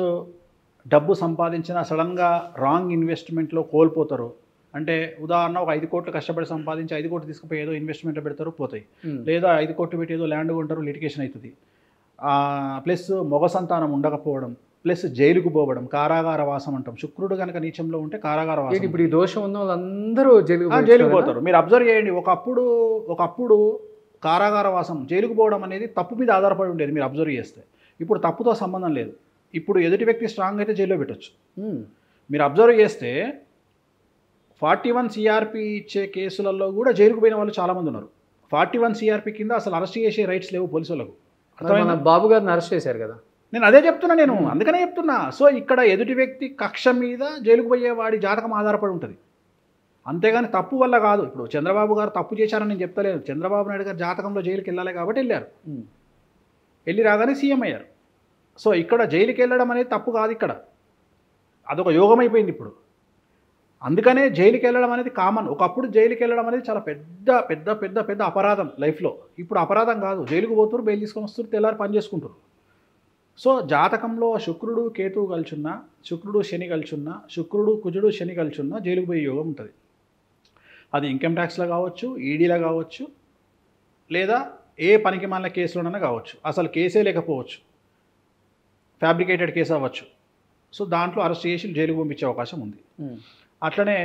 డబ్బు సంపాదించిన సడన్గా రాంగ్ ఇన్వెస్ట్మెంట్లో కోల్పోతారు. అంటే ఉదాహరణ ఒక 5 కోట్లు కష్టపడి సంపాదించి 5 కోట్లు తీసుకుపోయి ఏదో ఇన్వెస్ట్మెంట్లో పెడతారు, పోతాయి. లేదా 5 కోట్లు పెట్టి ఏదో ల్యాండ్ కొంటారు, లిటిగేషన్ అవుతుంది. ప్లస్ మొగ సంతానం ఉండకపోవడం, ప్లస్ జైలుకు పోవడం, కారాగార వాసం అంటాం. శుక్రుడు కనుక నీచంలో ఉంటే కారాగార వాసం. ఇప్పుడు ఈ దోషం ఉన్న వాళ్ళందరూ జైలుకు పోతారు. మీరు అబ్జర్వ్ చేయండి, ఒకప్పుడు కారాగార వాసం, జైలుకు పోవడం అనేది తప్పు మీద ఆధారపడి ఉండేది. మీరు అబ్జర్వ్ చేస్తే ఇప్పుడు తప్పుతో సంబంధం లేదు. ఇప్పుడు ఎదుటి వ్యక్తి స్ట్రాంగ్ అయితే జైల్లో పెట్టచ్చు. మీరు అబ్జర్వ్ చేస్తే 41 CRP ఇచ్చే కేసులలో కూడా జైలుకు పోయిన వాళ్ళు చాలామంది ఉన్నారు. 41 CRP కింద అసలు అరెస్ట్ చేసే రైట్స్ లేవు పోలీసులకు. బాబు గారిని అరెస్ట్ చేశారు కదా. నేను అదే చెప్తున్నా, అందుకనే చెప్తున్నా. సో ఇక్కడ ఎదుటి వ్యక్తి కక్ష మీద జైలుకు పోయేవాడి జాతకం ఆధారపడి ఉంటుంది, అంతేగాని తప్పు వల్ల కాదు. ఇప్పుడు చంద్రబాబు గారు తప్పు చేశారని నేను చెప్తలేను. చంద్రబాబు నాయుడు గారు జాతకంలో జైలుకి వెళ్ళాలి కాబట్టి వెళ్ళారు, వెళ్ళి రాగానే సీఎం అయ్యారు. సో ఇక్కడ జైలుకి వెళ్ళడం అనేది తప్పు కాదు, ఇక్కడ అదొక యోగం అయిపోయింది ఇప్పుడు. అందుకనే జైలుకి వెళ్ళడం అనేది కామన్. ఒకప్పుడు జైలుకి వెళ్ళడం అనేది చాలా పెద్ద పెద్ద పెద్ద పెద్ద అపరాధం లైఫ్లో. ఇప్పుడు అపరాధం కాదు, జైలుకు పోతున్నారు, బెయిల్ తీసుకొని వస్తారు, తెల్లారి పని చేసుకుంటారు. సో జాతకంలో శుక్రుడు కేతువు కలిసున్నా, శుక్రుడు శని కలిసున్నా, శుక్రుడు కుజుడు శని కలిసున్నా జైలుకు పోయే యోగం ఉంటుంది. అది ఇన్కమ్ ట్యాక్స్లో కావచ్చు, ఈడీలో కావచ్చు, లేదా ఏ పనికి మాలిన కేసులోనైనా కావచ్చు. అసలు కేసే లేకపోవచ్చు, ఫ్యాబ్రికేటెడ్ కేసు అవ్వచ్చు. సో దాంట్లో అరెస్ట్ చేసి జైలుకు పంపించే అవకాశం ఉంది. అట్లనే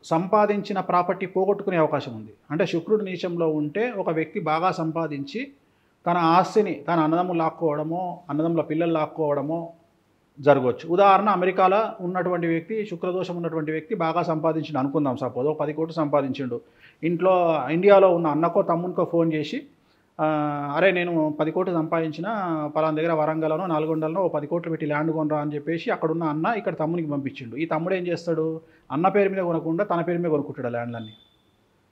సంపాదించిన ప్రాపర్టీ పోగొట్టుకునే అవకాశం ఉంది. అంటే శుక్రుడు నీచంలో ఉంటే ఒక వ్యక్తి బాగా సంపాదించి తన ఆస్తిని తన అన్నదమ్ములు లాక్కోవడమో, అన్నదమ్ముల పిల్లలు లాక్కోవడమో జరగవచ్చు. ఉదాహరణ, అమెరికాలో ఉన్నటువంటి వ్యక్తి, శుక్రదోషం ఉన్నటువంటి వ్యక్తి బాగా సంపాదించిండు అనుకుందాం. సపోజ్ 10 కోట్లు సంపాదించిండు. ఇండియాలో ఉన్న అన్నకో తమ్మునికో ఫోన్ చేసి, అరే నేను 10 కోట్లు సంపాదించిన, పలానా దగ్గర వరంగల్లోనో నల్గొండలోనో 10 కోట్లు పెట్టి ల్యాండ్ కొనరా అని చెప్పేసి అక్కడున్న అన్న ఇక్కడ తమ్మునికి పంపించిండు. ఈ తమ్ముడు ఏం చేస్తాడు, అన్న పేరు మీద కొనకుండా తన పేరు మీద కొనుక్కుంటాడు ల్యాండ్లన్నీ.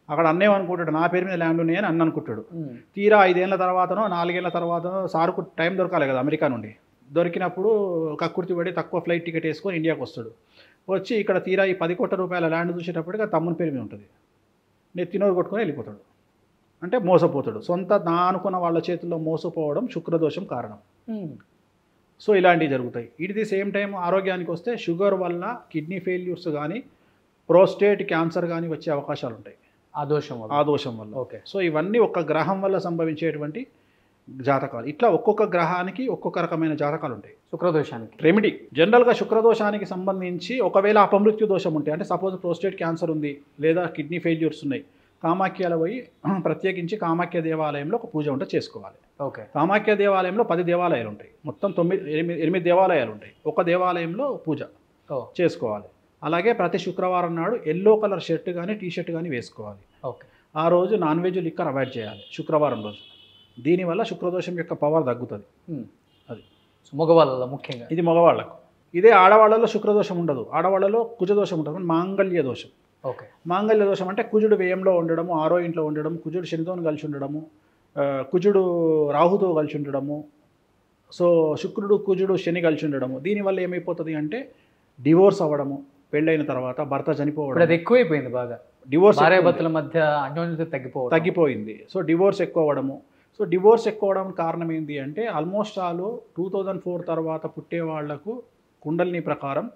అక్కడ అన్నేమనుకుంటాడు, నా పేరు మీద ల్యాండ్ ఉన్నాయని అన్న అనుకుంటాడు. తీరా 5 ఏళ్ళ తర్వాతనో 4 ఏళ్ళ తర్వాతనో సార్కు టైం దొరకాలి కదా అమెరికా నుండి, దొరికినప్పుడు కక్కుర్తి పడి తక్కువ ఫ్లైట్ టికెట్ వేసుకొని ఇండియాకి వస్తాడు. వచ్చి ఇక్కడ తీరా ఈ 10 కోట్ల రూపాయల ల్యాండ్ చూసేటప్పటికి ఆ తమ్ముని పేరు మీద ఉంటుంది. నెత్తినోరు కొట్టుకొని వెళ్ళిపోతాడు, అంటే మోసపోతాడు. సొంత నా అనుకున్న వాళ్ళ చేతుల్లో మోసపోవడం శుక్రదోషం కారణం. సో ఇలాంటివి జరుగుతాయి. ఇట్ ది సేమ్ టైం ఆరోగ్యానికి వస్తే షుగర్ వల్ల కిడ్నీ ఫెయిల్యూర్స్ కానీ, ప్రోస్టేట్ క్యాన్సర్ కానీ వచ్చే అవకాశాలు ఉంటాయి ఆ దోషం వల్ల. ఓకే. సో ఇవన్నీ ఒక్క గ్రహం వల్ల సంభవించేటువంటి జాతకాలు. ఇట్లా ఒక్కొక్క గ్రహానికి ఒక్కొక్క రకమైన జాతకాలు ఉంటాయి. శుక్రదోషానికి రెమెడీ జనరల్గా శుక్రదోషానికి సంబంధించి ఒకవేళ అపమృత్యు దోషం ఉంటే, అంటే సపోజ్ ప్రోస్టేట్ క్యాన్సర్ ఉంది లేదా కిడ్నీ ఫెయిల్యూర్స్ ఉన్నాయి, కామాఖ్యలో పోయి ప్రత్యేకించి కామాఖ్య దేవాలయంలో ఒక పూజ ఉంటే చేసుకోవాలి. ఓకే. కామాఖ్య దేవాలయంలో 10 దేవాలయాలు ఉంటాయి, మొత్తం 8 దేవాలయాలు ఉంటాయి. ఒక దేవాలయంలో పూజ చేసుకోవాలి. అలాగే ప్రతి శుక్రవారం నాడు ఎల్లో కలర్ షర్ట్ కానీ టీ-షర్ట్ కానీ వేసుకోవాలి. ఓకే. ఆ రోజు నాన్ వెజ్ లిక్కర్ అవాయిడ్ చేయాలి శుక్రవారం రోజు. దీనివల్ల శుక్రదోషం యొక్క పవర్ తగ్గుతుంది. అది మగవాళ్ళలో ముఖ్యంగా, ఇది మగవాళ్ళకు. ఇదే ఆడవాళ్ళలో శుక్రదోషం ఉండదు, ఆడవాళ్ళలో కుజదోషం ఉంటుంది, మాంగళ్య దోషం. ఓకే. మాంగళ్య దోషం అంటే కుజుడు వ్యయంలో ఉండడము, 6వ ఇంట్లో ఉండడము, కుజుడు శనితో కలిసి ఉండడము, కుజుడు రాహుతో కలిసి ఉండడము, సో శుక్రుడు కుజుడు శని కలిసి ఉండడము. దీనివల్ల ఏమైపోతుంది అంటే డివోర్స్ అవ్వడము, పెళ్ళైన తర్వాత భర్త చనిపోవడం. అది ఎక్కువైపోయింది బాగా, డివోర్స్ భార్యాభర్తల మధ్య అన్యోన్యత తగ్గిపోయింది. సో డివోర్స్ ఎక్కువ అవ్వడము. సో డివోర్స్ ఎక్కువ అవడానికి కారణం ఏంటి అంటే ఆల్మోస్ట్ ఆల్ 2004 తర్వాత పుట్టే వాళ్లకు కుండలిని ప్రకారం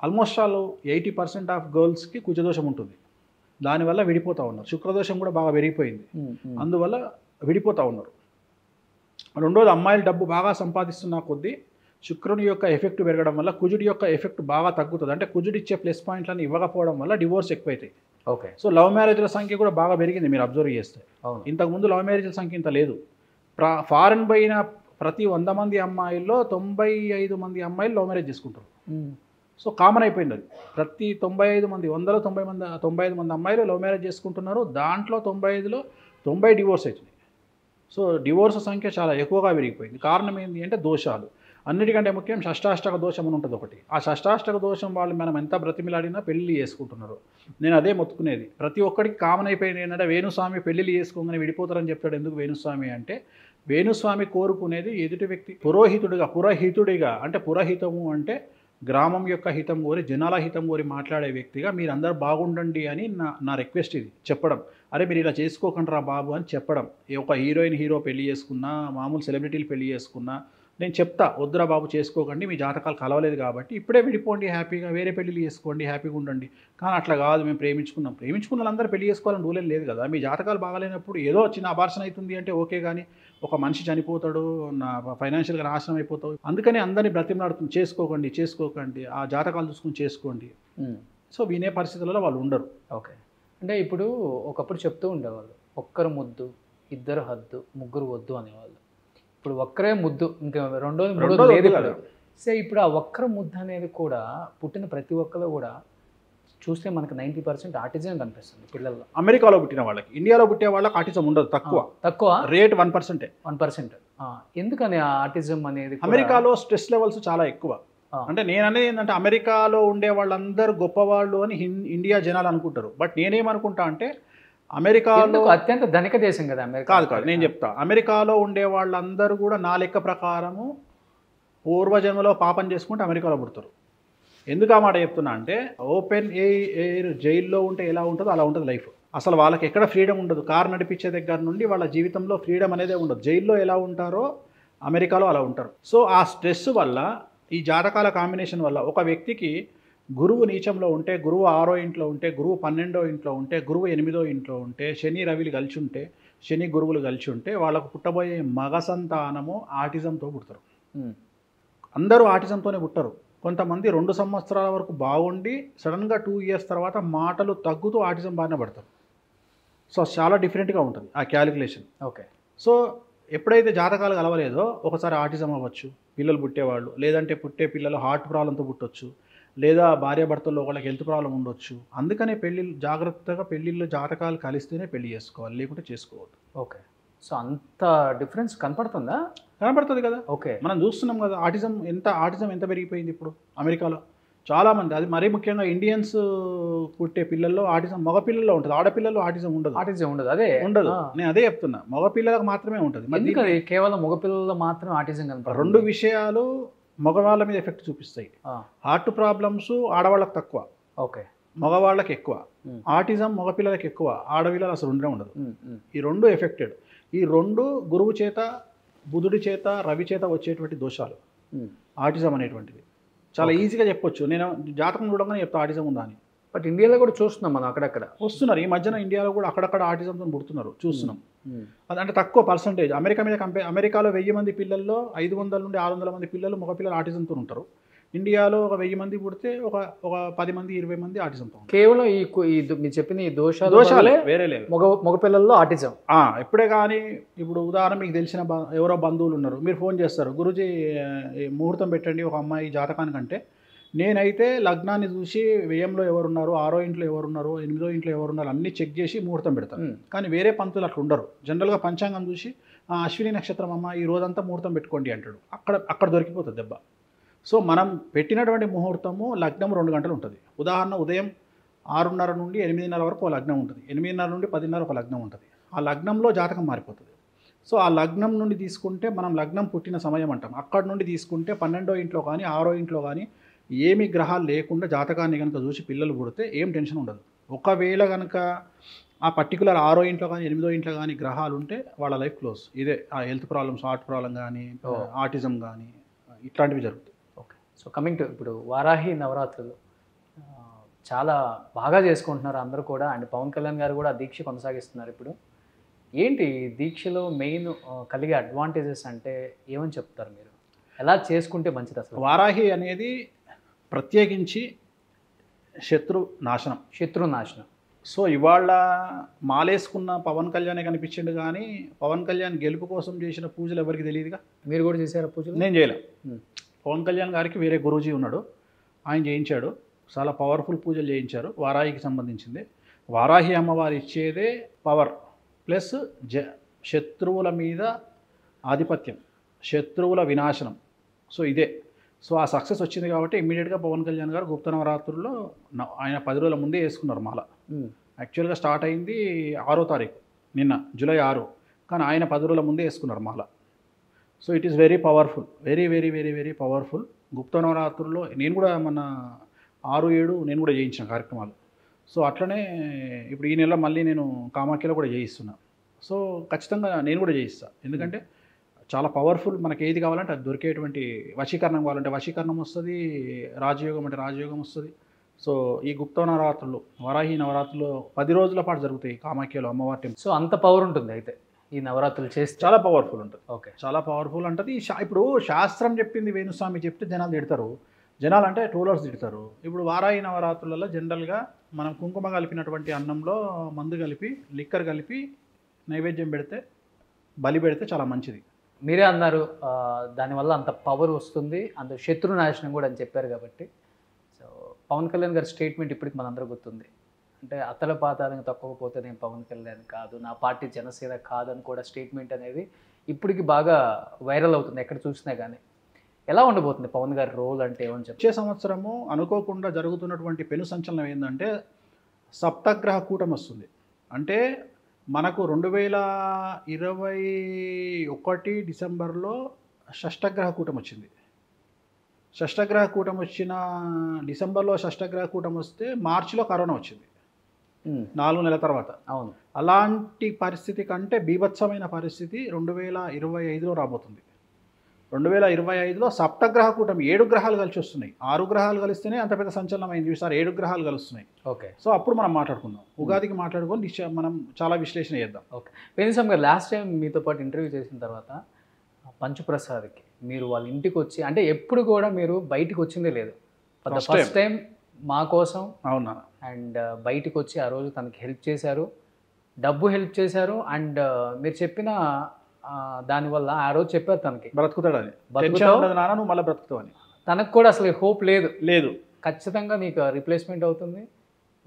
ఆల్మోస్ట్ ఆల్ 80% ఆఫ్ గర్ల్స్కి కుజదోషం ఉంటుంది. దానివల్ల విడిపోతూ ఉన్నారు. శుక్రదోషం కూడా బాగా పెరిగిపోయింది, అందువల్ల విడిపోతూ ఉన్నారు. రెండోది, అమ్మాయిలు డబ్బు బాగా సంపాదిస్తున్న కొద్దీ శుక్రుని యొక్క ఎఫెక్ట్ పెరగడం వల్ల కుజుడి యొక్క ఎఫెక్ట్ బాగా తగ్గుతుంది. అంటే కుజుడు ఇచ్చే ప్లస్ పాయింట్లను ఇవ్వకపోవడం వల్ల డివోర్స్ ఎక్కువైతాయి. ఓకే. సో లవ్ మ్యారేజ్ల సంఖ్య కూడా బాగా పెరిగింది మీరు అబ్జర్వ్ చేస్తే. ఇంతకుముందు లవ్ మ్యారేజ్ల సంఖ్య ఇంత లేదు. ఫారెన్ పోయిన ప్రతి 100 మంది అమ్మాయిల్లో 95 మంది అమ్మాయిలు లవ్ మ్యారేజ్ చేసుకుంటారు. సో కామన్ అయిపోయింది అది. ప్రతి 95 మంది 100లో 95 మంది అమ్మాయిలు లవ్ మ్యారేజ్ చేసుకుంటున్నారు. దాంట్లో 95లో 90 డివోర్స్ అవుతున్నాయి. సో డివోర్స్ సంఖ్య చాలా ఎక్కువగా పెరిగిపోయింది. కారణం ఏంటి అంటే దోషాలు. అన్నిటికంటే ముఖ్యం షష్టాష్టక దోషం అని ఉంటుంది ఒకటి. ఆ షష్టాష్టక దోషం వాళ్ళు మనం ఎంత బ్రతిమిలాడినా పెళ్ళి చేసుకుంటున్నారు. నేను అదే మొత్తుకునేది. ప్రతి ఒక్కడికి కామన్ అయిపోయింది ఏంటంటే వేణుస్వామి పెళ్ళిళ్ళు చేసుకోగానే విడిపోతారని చెప్తాడు. ఎందుకు వేణుస్వామి అంటే వేణుస్వామి కోరుకునేది ఎదుటి వ్యక్తి పురహితుడిగా అంటే పురహితము అంటే గ్రామం యొక్క హితం కోరి జనాల హితం కోరి మాట్లాడే వ్యక్తిగా మీరు అందరూ బాగుండండి అని నా రిక్వెస్ట్ ఇది చెప్పడం. అరే మీరు ఇలా చేసుకోకండి రా బాబు అని చెప్పడం. ఒక హీరో పెళ్లి చేసుకున్నా మామూలు సెలబ్రిటీలు పెళ్లి చేసుకున్నా నేను చెప్తా వద్దురా బాబు చేసుకోకండి, మీ జాతకాలు కలవలేదు కాబట్టి ఇప్పుడే విడిపోండి, హ్యాపీగా వేరే పెళ్ళిళ్ళు చేసుకోండి, హ్యాపీగా ఉండండి. కానీ అట్లా కాదు, మేము ప్రేమించుకున్న వాళ్ళందరూ పెళ్లి చేసుకోవాలని రూల్ లేదు కదా. మీ జాతకాలు బాగాలేనప్పుడు ఏదో చిన్న అబార్షన్ అవుతుంది అంటే ఓకే, కానీ ఒక మనిషి చనిపోతాడు, నా ఫైనాన్షియల్గా నాశనం అయిపోతావు. అందుకని అందరినీ బ్రతిమలాడుతుంది చేసుకోకండి, ఆ జాతకాలు చూసుకుని చేసుకోండి. సో వినే పరిస్థితులలో వాళ్ళు ఉండరు. ఓకే, అంటే ఇప్పుడు ఒకప్పుడు చెప్తూ ఉండేవాళ్ళు ఒక్కరు ముద్దు, ఇద్దరు హద్దు, ముగ్గురు వద్దు అనేవాళ్ళు. ఇప్పుడు ఒక్కరే ముద్దు, ఇంకా రెండోది మూడోది లేదు కదా. సో ఇప్పుడు ఆ ఒక్కరు ముద్దు అనేది కూడా పుట్టిన ప్రతి ఒక్కరు కూడా చూస్తే మనకు 90% ఆటిజం కనిపిస్తుంది పిల్లల్లో. అమెరికాలో పుట్టిన వాళ్ళకి, ఇండియాలో పుట్టే వాళ్ళకి ఆటిజం ఉండదు, తక్కువ రేట్ 1%. ఎందుకని ఆటిజం అనేది? అమెరికాలో స్ట్రెస్ లెవెల్స్ చాలా ఎక్కువ. అంటే నేను అనేది ఏంటంటే అమెరికాలో ఉండే వాళ్ళందరూ గొప్పవాళ్ళు అని ఇండియా జనాలు అనుకుంటారు. బట్ నేనేమనుకుంటా అంటే అమెరికాలో అత్యంత ధనిక దేశం కదా అమెరికా. కాదు నేను చెప్తా, అమెరికాలో ఉండే వాళ్ళందరూ కూడా నా లెక్క ప్రకారము పూర్వజన్మలో పాపం చేసుకుంటే అమెరికాలో పుడతారు. ఎందుకు ఆ మాట చెప్తున్నా అంటే ఓపెన్ ఎయిర్ జైల్లో ఉంటే ఎలా ఉంటుందో అలా ఉంటుంది లైఫ్. అసలు వాళ్ళకి ఎక్కడ ఫ్రీడమ్ ఉండదు. కారు నడిపించే దగ్గర నుండి వాళ్ళ జీవితంలో ఫ్రీడమ్ అనేదే ఉండదు. జైల్లో ఎలా ఉంటారో అమెరికాలో అలా ఉంటారు. సో ఆ స్ట్రెస్ వల్ల, ఈ జాతకాల కాంబినేషన్ వల్ల ఒక వ్యక్తికి గురువు నీచంలో ఉంటే, గురువు 6వ ఇంట్లో ఉంటే, గురువు 12వ ఇంట్లో ఉంటే, గురువు 8వ ఇంట్లో ఉంటే, శని రవిలు కలిసి ఉంటే, శని గురువులు కలిసి ఉంటే వాళ్ళకు పుట్టబోయే మగ సంతానము ఆటిజంతో పుడతారు. అందరూ ఆటిజంతోనే పుట్టరు. కొంతమంది 2 సంవత్సరాల వరకు బాగుండి సడన్గా 2 ఇయర్స్ తర్వాత మాటలు తగ్గుతూ ఆటిజం బారిన పడతారు. సో చాలా డిఫరెంట్గా ఉంటుంది ఆ క్యాలిక్యులేషన్. ఓకే, సో ఎప్పుడైతే జాతకాలు కలవలేదో ఒకసారి ఆటిజం అవ్వచ్చు పిల్లలు పుట్టేవాళ్ళు, లేదంటే పుట్టే పిల్లలు హార్ట్ ప్రాబ్లంతో పుట్టొచ్చు, లేదా భార్యాభర్తల్లో ఒకళ్ళకి హెల్త్ ప్రాబ్లం ఉండొచ్చు. అందుకనే జాగ్రత్తగా పెళ్ళిళ్ళు జాతకాలు కలిస్తేనే పెళ్లి చేసుకోవాలి, లేకుంటే చేసుకోవద్దు. ఓకే, సో అంత డిఫరెన్స్ కనపడుతుందా? కనపడుతుంది కదా. ఓకే, మనం చూస్తున్నాం కదా ఆటిజం ఎంత పెరిగిపోయింది ఇప్పుడు అమెరికాలో. చాలామంది, అది మరీ ముఖ్యంగా ఇండియన్స్ పుట్టే పిల్లల్లో ఆటిజం మగ పిల్లల్లో ఉంటుంది, ఆడపిల్లల్లో ఆటిజం ఉండదు. అదే ఉండదు. నేను అదే చెప్తున్నా, మగ పిల్లలకు మాత్రమే ఉంటుంది. ఎందుకని కేవలం మగ పిల్లల్లో మాత్రమే ఆటిజం కనపడుతుంది? 2 విషయాలు మగవాళ్ళ మీద ఎఫెక్ట్ చూపిస్తాయి. హార్ట్ ప్రాబ్లమ్స్ ఆడవాళ్ళకి తక్కువ, ఓకే, మగవాళ్ళకి ఎక్కువ. ఆటిజం మగపిల్లలకి ఎక్కువ, ఆడపిల్లలు అసలు ఉండదు. ఈ 2 ఎఫెక్టెడ్. ఈ 2 గురువు చేత, బుధుడి చేత, రవి చేత వచ్చేటువంటి దోషాలు ఆటిజం అనేటువంటిది. చాలా ఈజీగా చెప్పొచ్చు. నేను జాతకం చూడగానే చెప్తా ఆటిజం ఉందా అని. బట్ ఇండియాలో కూడా చూస్తున్నాం మనం, అక్కడక్కడ వస్తున్నారు. ఈ మధ్యన ఇండియాలో కూడా అక్కడక్కడ ఆటిజంతో పుడుతున్నారు, చూస్తున్నాం. అదంటే తక్కువ పర్సంటేజ్. అమెరికా మీద అమెరికాలో 1000 మంది పిల్లల్లో 500 నుండి 600 మంది పిల్లలు మగపిల్లలు ఆటిజంతో ఉంటారు. ఇండియాలో ఒక 1000 మంది పుడితే ఒక 10 మంది 20 మంది ఆటిజంతో ఉంటారు. కేవలం మీరు చెప్పిన ఈ దోషాలే వేరే లేవు. మగ పిల్లల్లో ఆటిజం ఎప్పుడే కానీ. ఇప్పుడు ఉదాహరణ, మీకు తెలిసిన ఎవరో బంధువులు ఉన్నారు, మీరు ఫోన్ చేస్తారు, గురూజీ ముహూర్తం పెట్టండి ఒక అమ్మాయి జాతకానికంటే. నేనైతే లగ్నాన్ని చూసి వ్యయంలో ఎవరున్నారు, 6వ ఇంట్లో ఎవరున్నారు, 8వ ఇంట్లో ఎవరున్నారు అన్నీ చెక్ చేసి ముహూర్తం పెడతాను. కానీ వేరే పంతులు అట్లా ఉండరు. జనరల్గా పంచాంగం చూసి అశ్విని నక్షత్రం అమ్మ ఈ రోజంతా ముహూర్తం పెట్టుకోండి అంటాడు. అక్కడ దొరికిపోతుంది దెబ్బ. సో మనం పెట్టినటువంటి ముహూర్తము లగ్నం 2 గంటలు ఉంటుంది. ఉదాహరణ, ఉదయం 6:30 నుండి 8:30 వరకు ఒక లగ్నం ఉంటుంది, 8:30 నుండి 10:30 ఒక లగ్నం ఉంటుంది. ఆ లగ్నంలో జాతకం మారిపోతుంది. సో ఆ లగ్నం నుండి తీసుకుంటే మనం లగ్నం పుట్టిన సమయం అంటాం. అక్కడ నుండి తీసుకుంటే 12వ ఇంట్లో కానీ 6వ ఇంట్లో కానీ ఏమి గ్రహాలు లేకుండా జాతకాన్ని కనుక చూసి పిల్లలు పుడితే ఏం టెన్షన్ ఉండదు. ఒకవేళ కనుక ఆ పర్టికులర్ 6వ ఇంట్లో కానీ 8వ ఇంట్లో కానీ గ్రహాలు ఉంటే వాళ్ళ లైఫ్ క్లోజ్. ఇదే ఆ హెల్త్ ప్రాబ్లమ్స్, హార్ట్ ప్రాబ్లం కానీ, ఆటిజం కానీ ఇట్లాంటివి జరుగుతాయి. ఓకే, సో కమింగ్ టు ఇప్పుడు వారాహి నవరాత్రులు చాలా బాగా చేసుకుంటున్నారు అందరూ కూడా. అండ్ పవన్ కళ్యాణ్ గారు కూడా దీక్ష కొనసాగిస్తున్నారు. ఇప్పుడు ఏంటి దీక్షలో మెయిన్ కలిగే అడ్వాంటేజెస్ అంటే ఏమని చెప్తారు మీరు? ఎలా చేసుకుంటే మంచిది అసలు? వారాహి అనేది ప్రత్యేకించి శత్రునాశనం. సో ఇవాళ మాలేసుకున్న పవన్ కళ్యాణే కనిపించిండు, కానీ పవన్ కళ్యాణ్ గెలుపు కోసం చేసిన పూజలు ఎవరికి తెలియదుగా. మీరు కూడా చేశారా పూజలు? నేను చేయలే. పవన్ కళ్యాణ్ గారికి వేరే గురూజీ ఉన్నాడు, ఆయన చేయించాడు. చాలా పవర్ఫుల్ పూజలు చేయించారు. వారాహికి సంబంధించింది. వారాహి అమ్మవారు ఇచ్చేదే పవర్ ప్లస్ శత్రువుల మీద ఆధిపత్యం, శత్రువుల వినాశనం. సో ఇదే. సో ఆ సక్సెస్ వచ్చింది కాబట్టి ఇమ్మీడియట్గా పవన్ కళ్యాణ్ గారు గుప్త నవరాత్రుల్లో ఆయన 10 రోజుల ముందే వేసుకున్నారు మాల. యాక్చువల్గా స్టార్ట్ అయింది 6వ తారీఖు, నిన్న జూలై 6, కానీ ఆయన 10 రోజుల ముందే వేసుకున్నారు మాల. So it is very powerful, very very very very powerful. గుప్త నవరాత్రుల్లో నేను కూడా మన 6, 7 నేను కూడా చేయించిన కార్యక్రమాలు. సో అట్లనే ఇప్పుడు ఈ నెల మళ్ళీ నేను కామాఖ్యలో కూడా చేయిస్తున్నా. సో ఖచ్చితంగా నేను కూడా చేయిస్తాను, ఎందుకంటే చాలా పవర్ఫుల్. మనకి ఏది కావాలంటే అది దొరికేటువంటి, వశీకరణం కావాలంటే వశీకరణం వస్తుంది, రాజయోగం అంటే రాజయోగం వస్తుంది. సో ఈ గుప్త నవరాత్రులు, వరాహి నవరాత్రులు 10 రోజుల పాటు జరుగుతాయి కామాఖ్యలో అమ్మవారి టెంపుల్. సో అంత పవర్ ఉంటుంది అయితే ఈ నవరాత్రులు చేస్తే? చాలా పవర్ఫుల్ ఉంటుంది. ఓకే, చాలా పవర్ఫుల్ ఉంటుంది. ఇప్పుడు శాస్త్రం చెప్పింది వేణుస్వామి చెప్తే జనాలు తిడతారు, జనాలు అంటే ట్రోలర్స్ తిడతారు. ఇప్పుడు వారాహి నవరాత్రులలో జనరల్గా మనం కుంకుమ కలిపినటువంటి అన్నంలో మందు కలిపి, లిక్కర్ కలిపి నైవేద్యం పెడితే, బలి పెడితే చాలా మంచిది. మీరే అన్నారు దానివల్ల అంత పవర్ వస్తుంది, అంత శత్రు నాశనం కూడా అని చెప్పారు కాబట్టి. సో పవన్ కళ్యాణ్ గారి స్టేట్మెంట్ ఇప్పటికి మనందరూ గుర్తుంది. అంటే అతల పాతాలను తొక్కకపోతే నేను పవన్ కళ్యాణ్ కాదు, నా పార్టీ జనసేన కాదని కూడా స్టేట్మెంట్ అనేది ఇప్పటికి బాగా వైరల్ అవుతుంది ఎక్కడ చూసినా కానీ. ఎలా ఉండబోతుంది పవన్ గారి రోల్ అంటే ఏమని చెప్పి? వచ్చే సంవత్సరము అనుకోకుండా జరుగుతున్నటువంటి పెను సంచలనం ఏంటంటే సప్తగ్రహ కూటమి వస్తుంది. అంటే మనకు 2021 డిసెంబర్లో షష్టగ్రహ కూటమి వచ్చింది. షష్టగ్రహ కూటమి వచ్చిన డిసెంబర్లో షష్టగ్రహ కూటమి వస్తే మార్చిలో కరోనా వచ్చింది 4 నెలల తర్వాత. అవును, అలాంటి పరిస్థితి కంటే బీభత్సమైన పరిస్థితి 2025లో రాబోతుంది. 2025లో సప్తగ్రహ కూటమి 7 గ్రహాలు కలిసి వస్తున్నాయి. 6 గ్రహాలు కలిస్తేనే అంత పెద్ద సంచలనం అయింది, ఈసారి 7 గ్రహాలు కలుస్తున్నాయి. ఓకే. సో అప్పుడు మనం మాట్లాడుకుందాం, ఉగాదికి మాట్లాడుకొని మనం చాలా విశ్లేషణ చేద్దాం. ఓకే. వేణుస్వామి గారు లాస్ట్ టైం మీతో పాటు ఇంటర్వ్యూ చేసిన తర్వాత పంచుప్రసాద్కి మీరు వాళ్ళ ఇంటికి వచ్చి, అంటే ఎప్పుడు కూడా మీరు బయటికి వచ్చిందే లేదు, ఫస్ట్ టైం మా కోసం. అవునా? అండ్ బయటికి వచ్చి ఆ రోజు తనకి హెల్ప్ చేశారు, డబ్బు హెల్ప్ చేశారు. అండ్ మీరు చెప్పిన దానివల్ల ఆ రోజు చెప్పారు తనకి బ్రతుకుతాడని, నాన్న నువ్వు మళ్ళీ బ్రతుకుతావని. తనకు కూడా అసలు హోప్ లేదు, లేదు ఖచ్చితంగా నీకు రీప్లేస్మెంట్ అవుతుంది,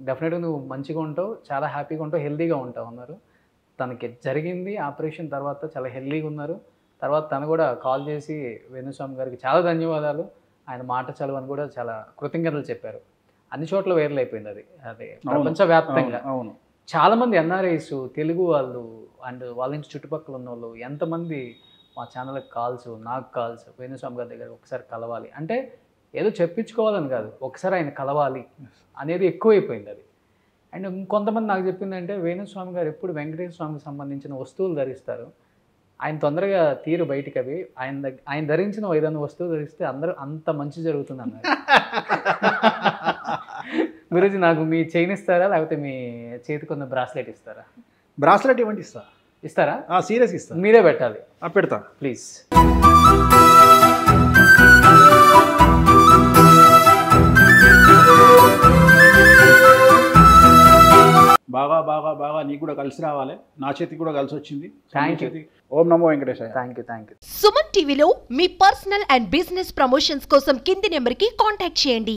డెఫినెట్గా నువ్వు మంచిగా ఉంటావు, చాలా హ్యాపీగా ఉంటావు, హెల్తీగా ఉంటావు అన్నారు. తనకి జరిగింది ఆపరేషన్ తర్వాత చాలా హెల్తీగా ఉన్నారు. తర్వాత తను కూడా కాల్ చేసి వేణుస్వామి గారికి చాలా ధన్యవాదాలు, ఆయన మాట చలవని కూడా చాలా కృతజ్ఞతలు చెప్పారు. అన్ని చోట్ల వైరల్ అయిపోయింది అది ప్రపంచవ్యాప్తంగా. అవును, చాలామంది ఎన్ఆర్ఐస్, తెలుగు వాళ్ళు అండ్ వాళ్ళ నుంచి చుట్టుపక్కల ఉన్న వాళ్ళు ఎంతమంది మా ఛానల్కి కాల్స్, నాకు కాల్స్, వేణుస్వామి గారి దగ్గర ఒకసారి కలవాలి అంటే ఏదో చెప్పించుకోవాలని కాదు, ఒకసారి ఆయన కలవాలి అనేది ఎక్కువైపోయింది అది. అండ్ ఇంకొంతమంది నాకు చెప్పిందంటే వేణుస్వామి గారు ఎప్పుడు వెంకటేశ్వర స్వామికి సంబంధించిన వస్తువులు ధరిస్తారు, ఆయన తొందరగా తీరు బయటికి అవి, ఆయన ధరించిన ఏదైనా వస్తువు ధరిస్తే అందరూ అంత మంచి జరుగుతుంది అన్నారు. గురించి నాకు మీ చైన్ ఇస్తారా, లేకపోతే మీ చేతికి ఉన్న బ్రాస్లెట్ ఇస్తారా? బ్రాస్లెట్ ఇవ్వండి, ఇస్తారా? సీరియస్ ఇస్తా, మీరే పెట్టాలి. పెడతా ప్లీజ్. బాగా బాగా బాగా నీకు కూడా కలిసి రావాలి, నా చేతికి కూడా కలిసి వచ్చింది. Thank you. Om Namo Venkatesaya. Thank you. Suman టీవీలో మీ పర్సనల్ అండ్ బిజినెస్ ప్రమోషన్స్ కోసం కింది నెంబర్కి కాంటాక్ట్ చేయండి.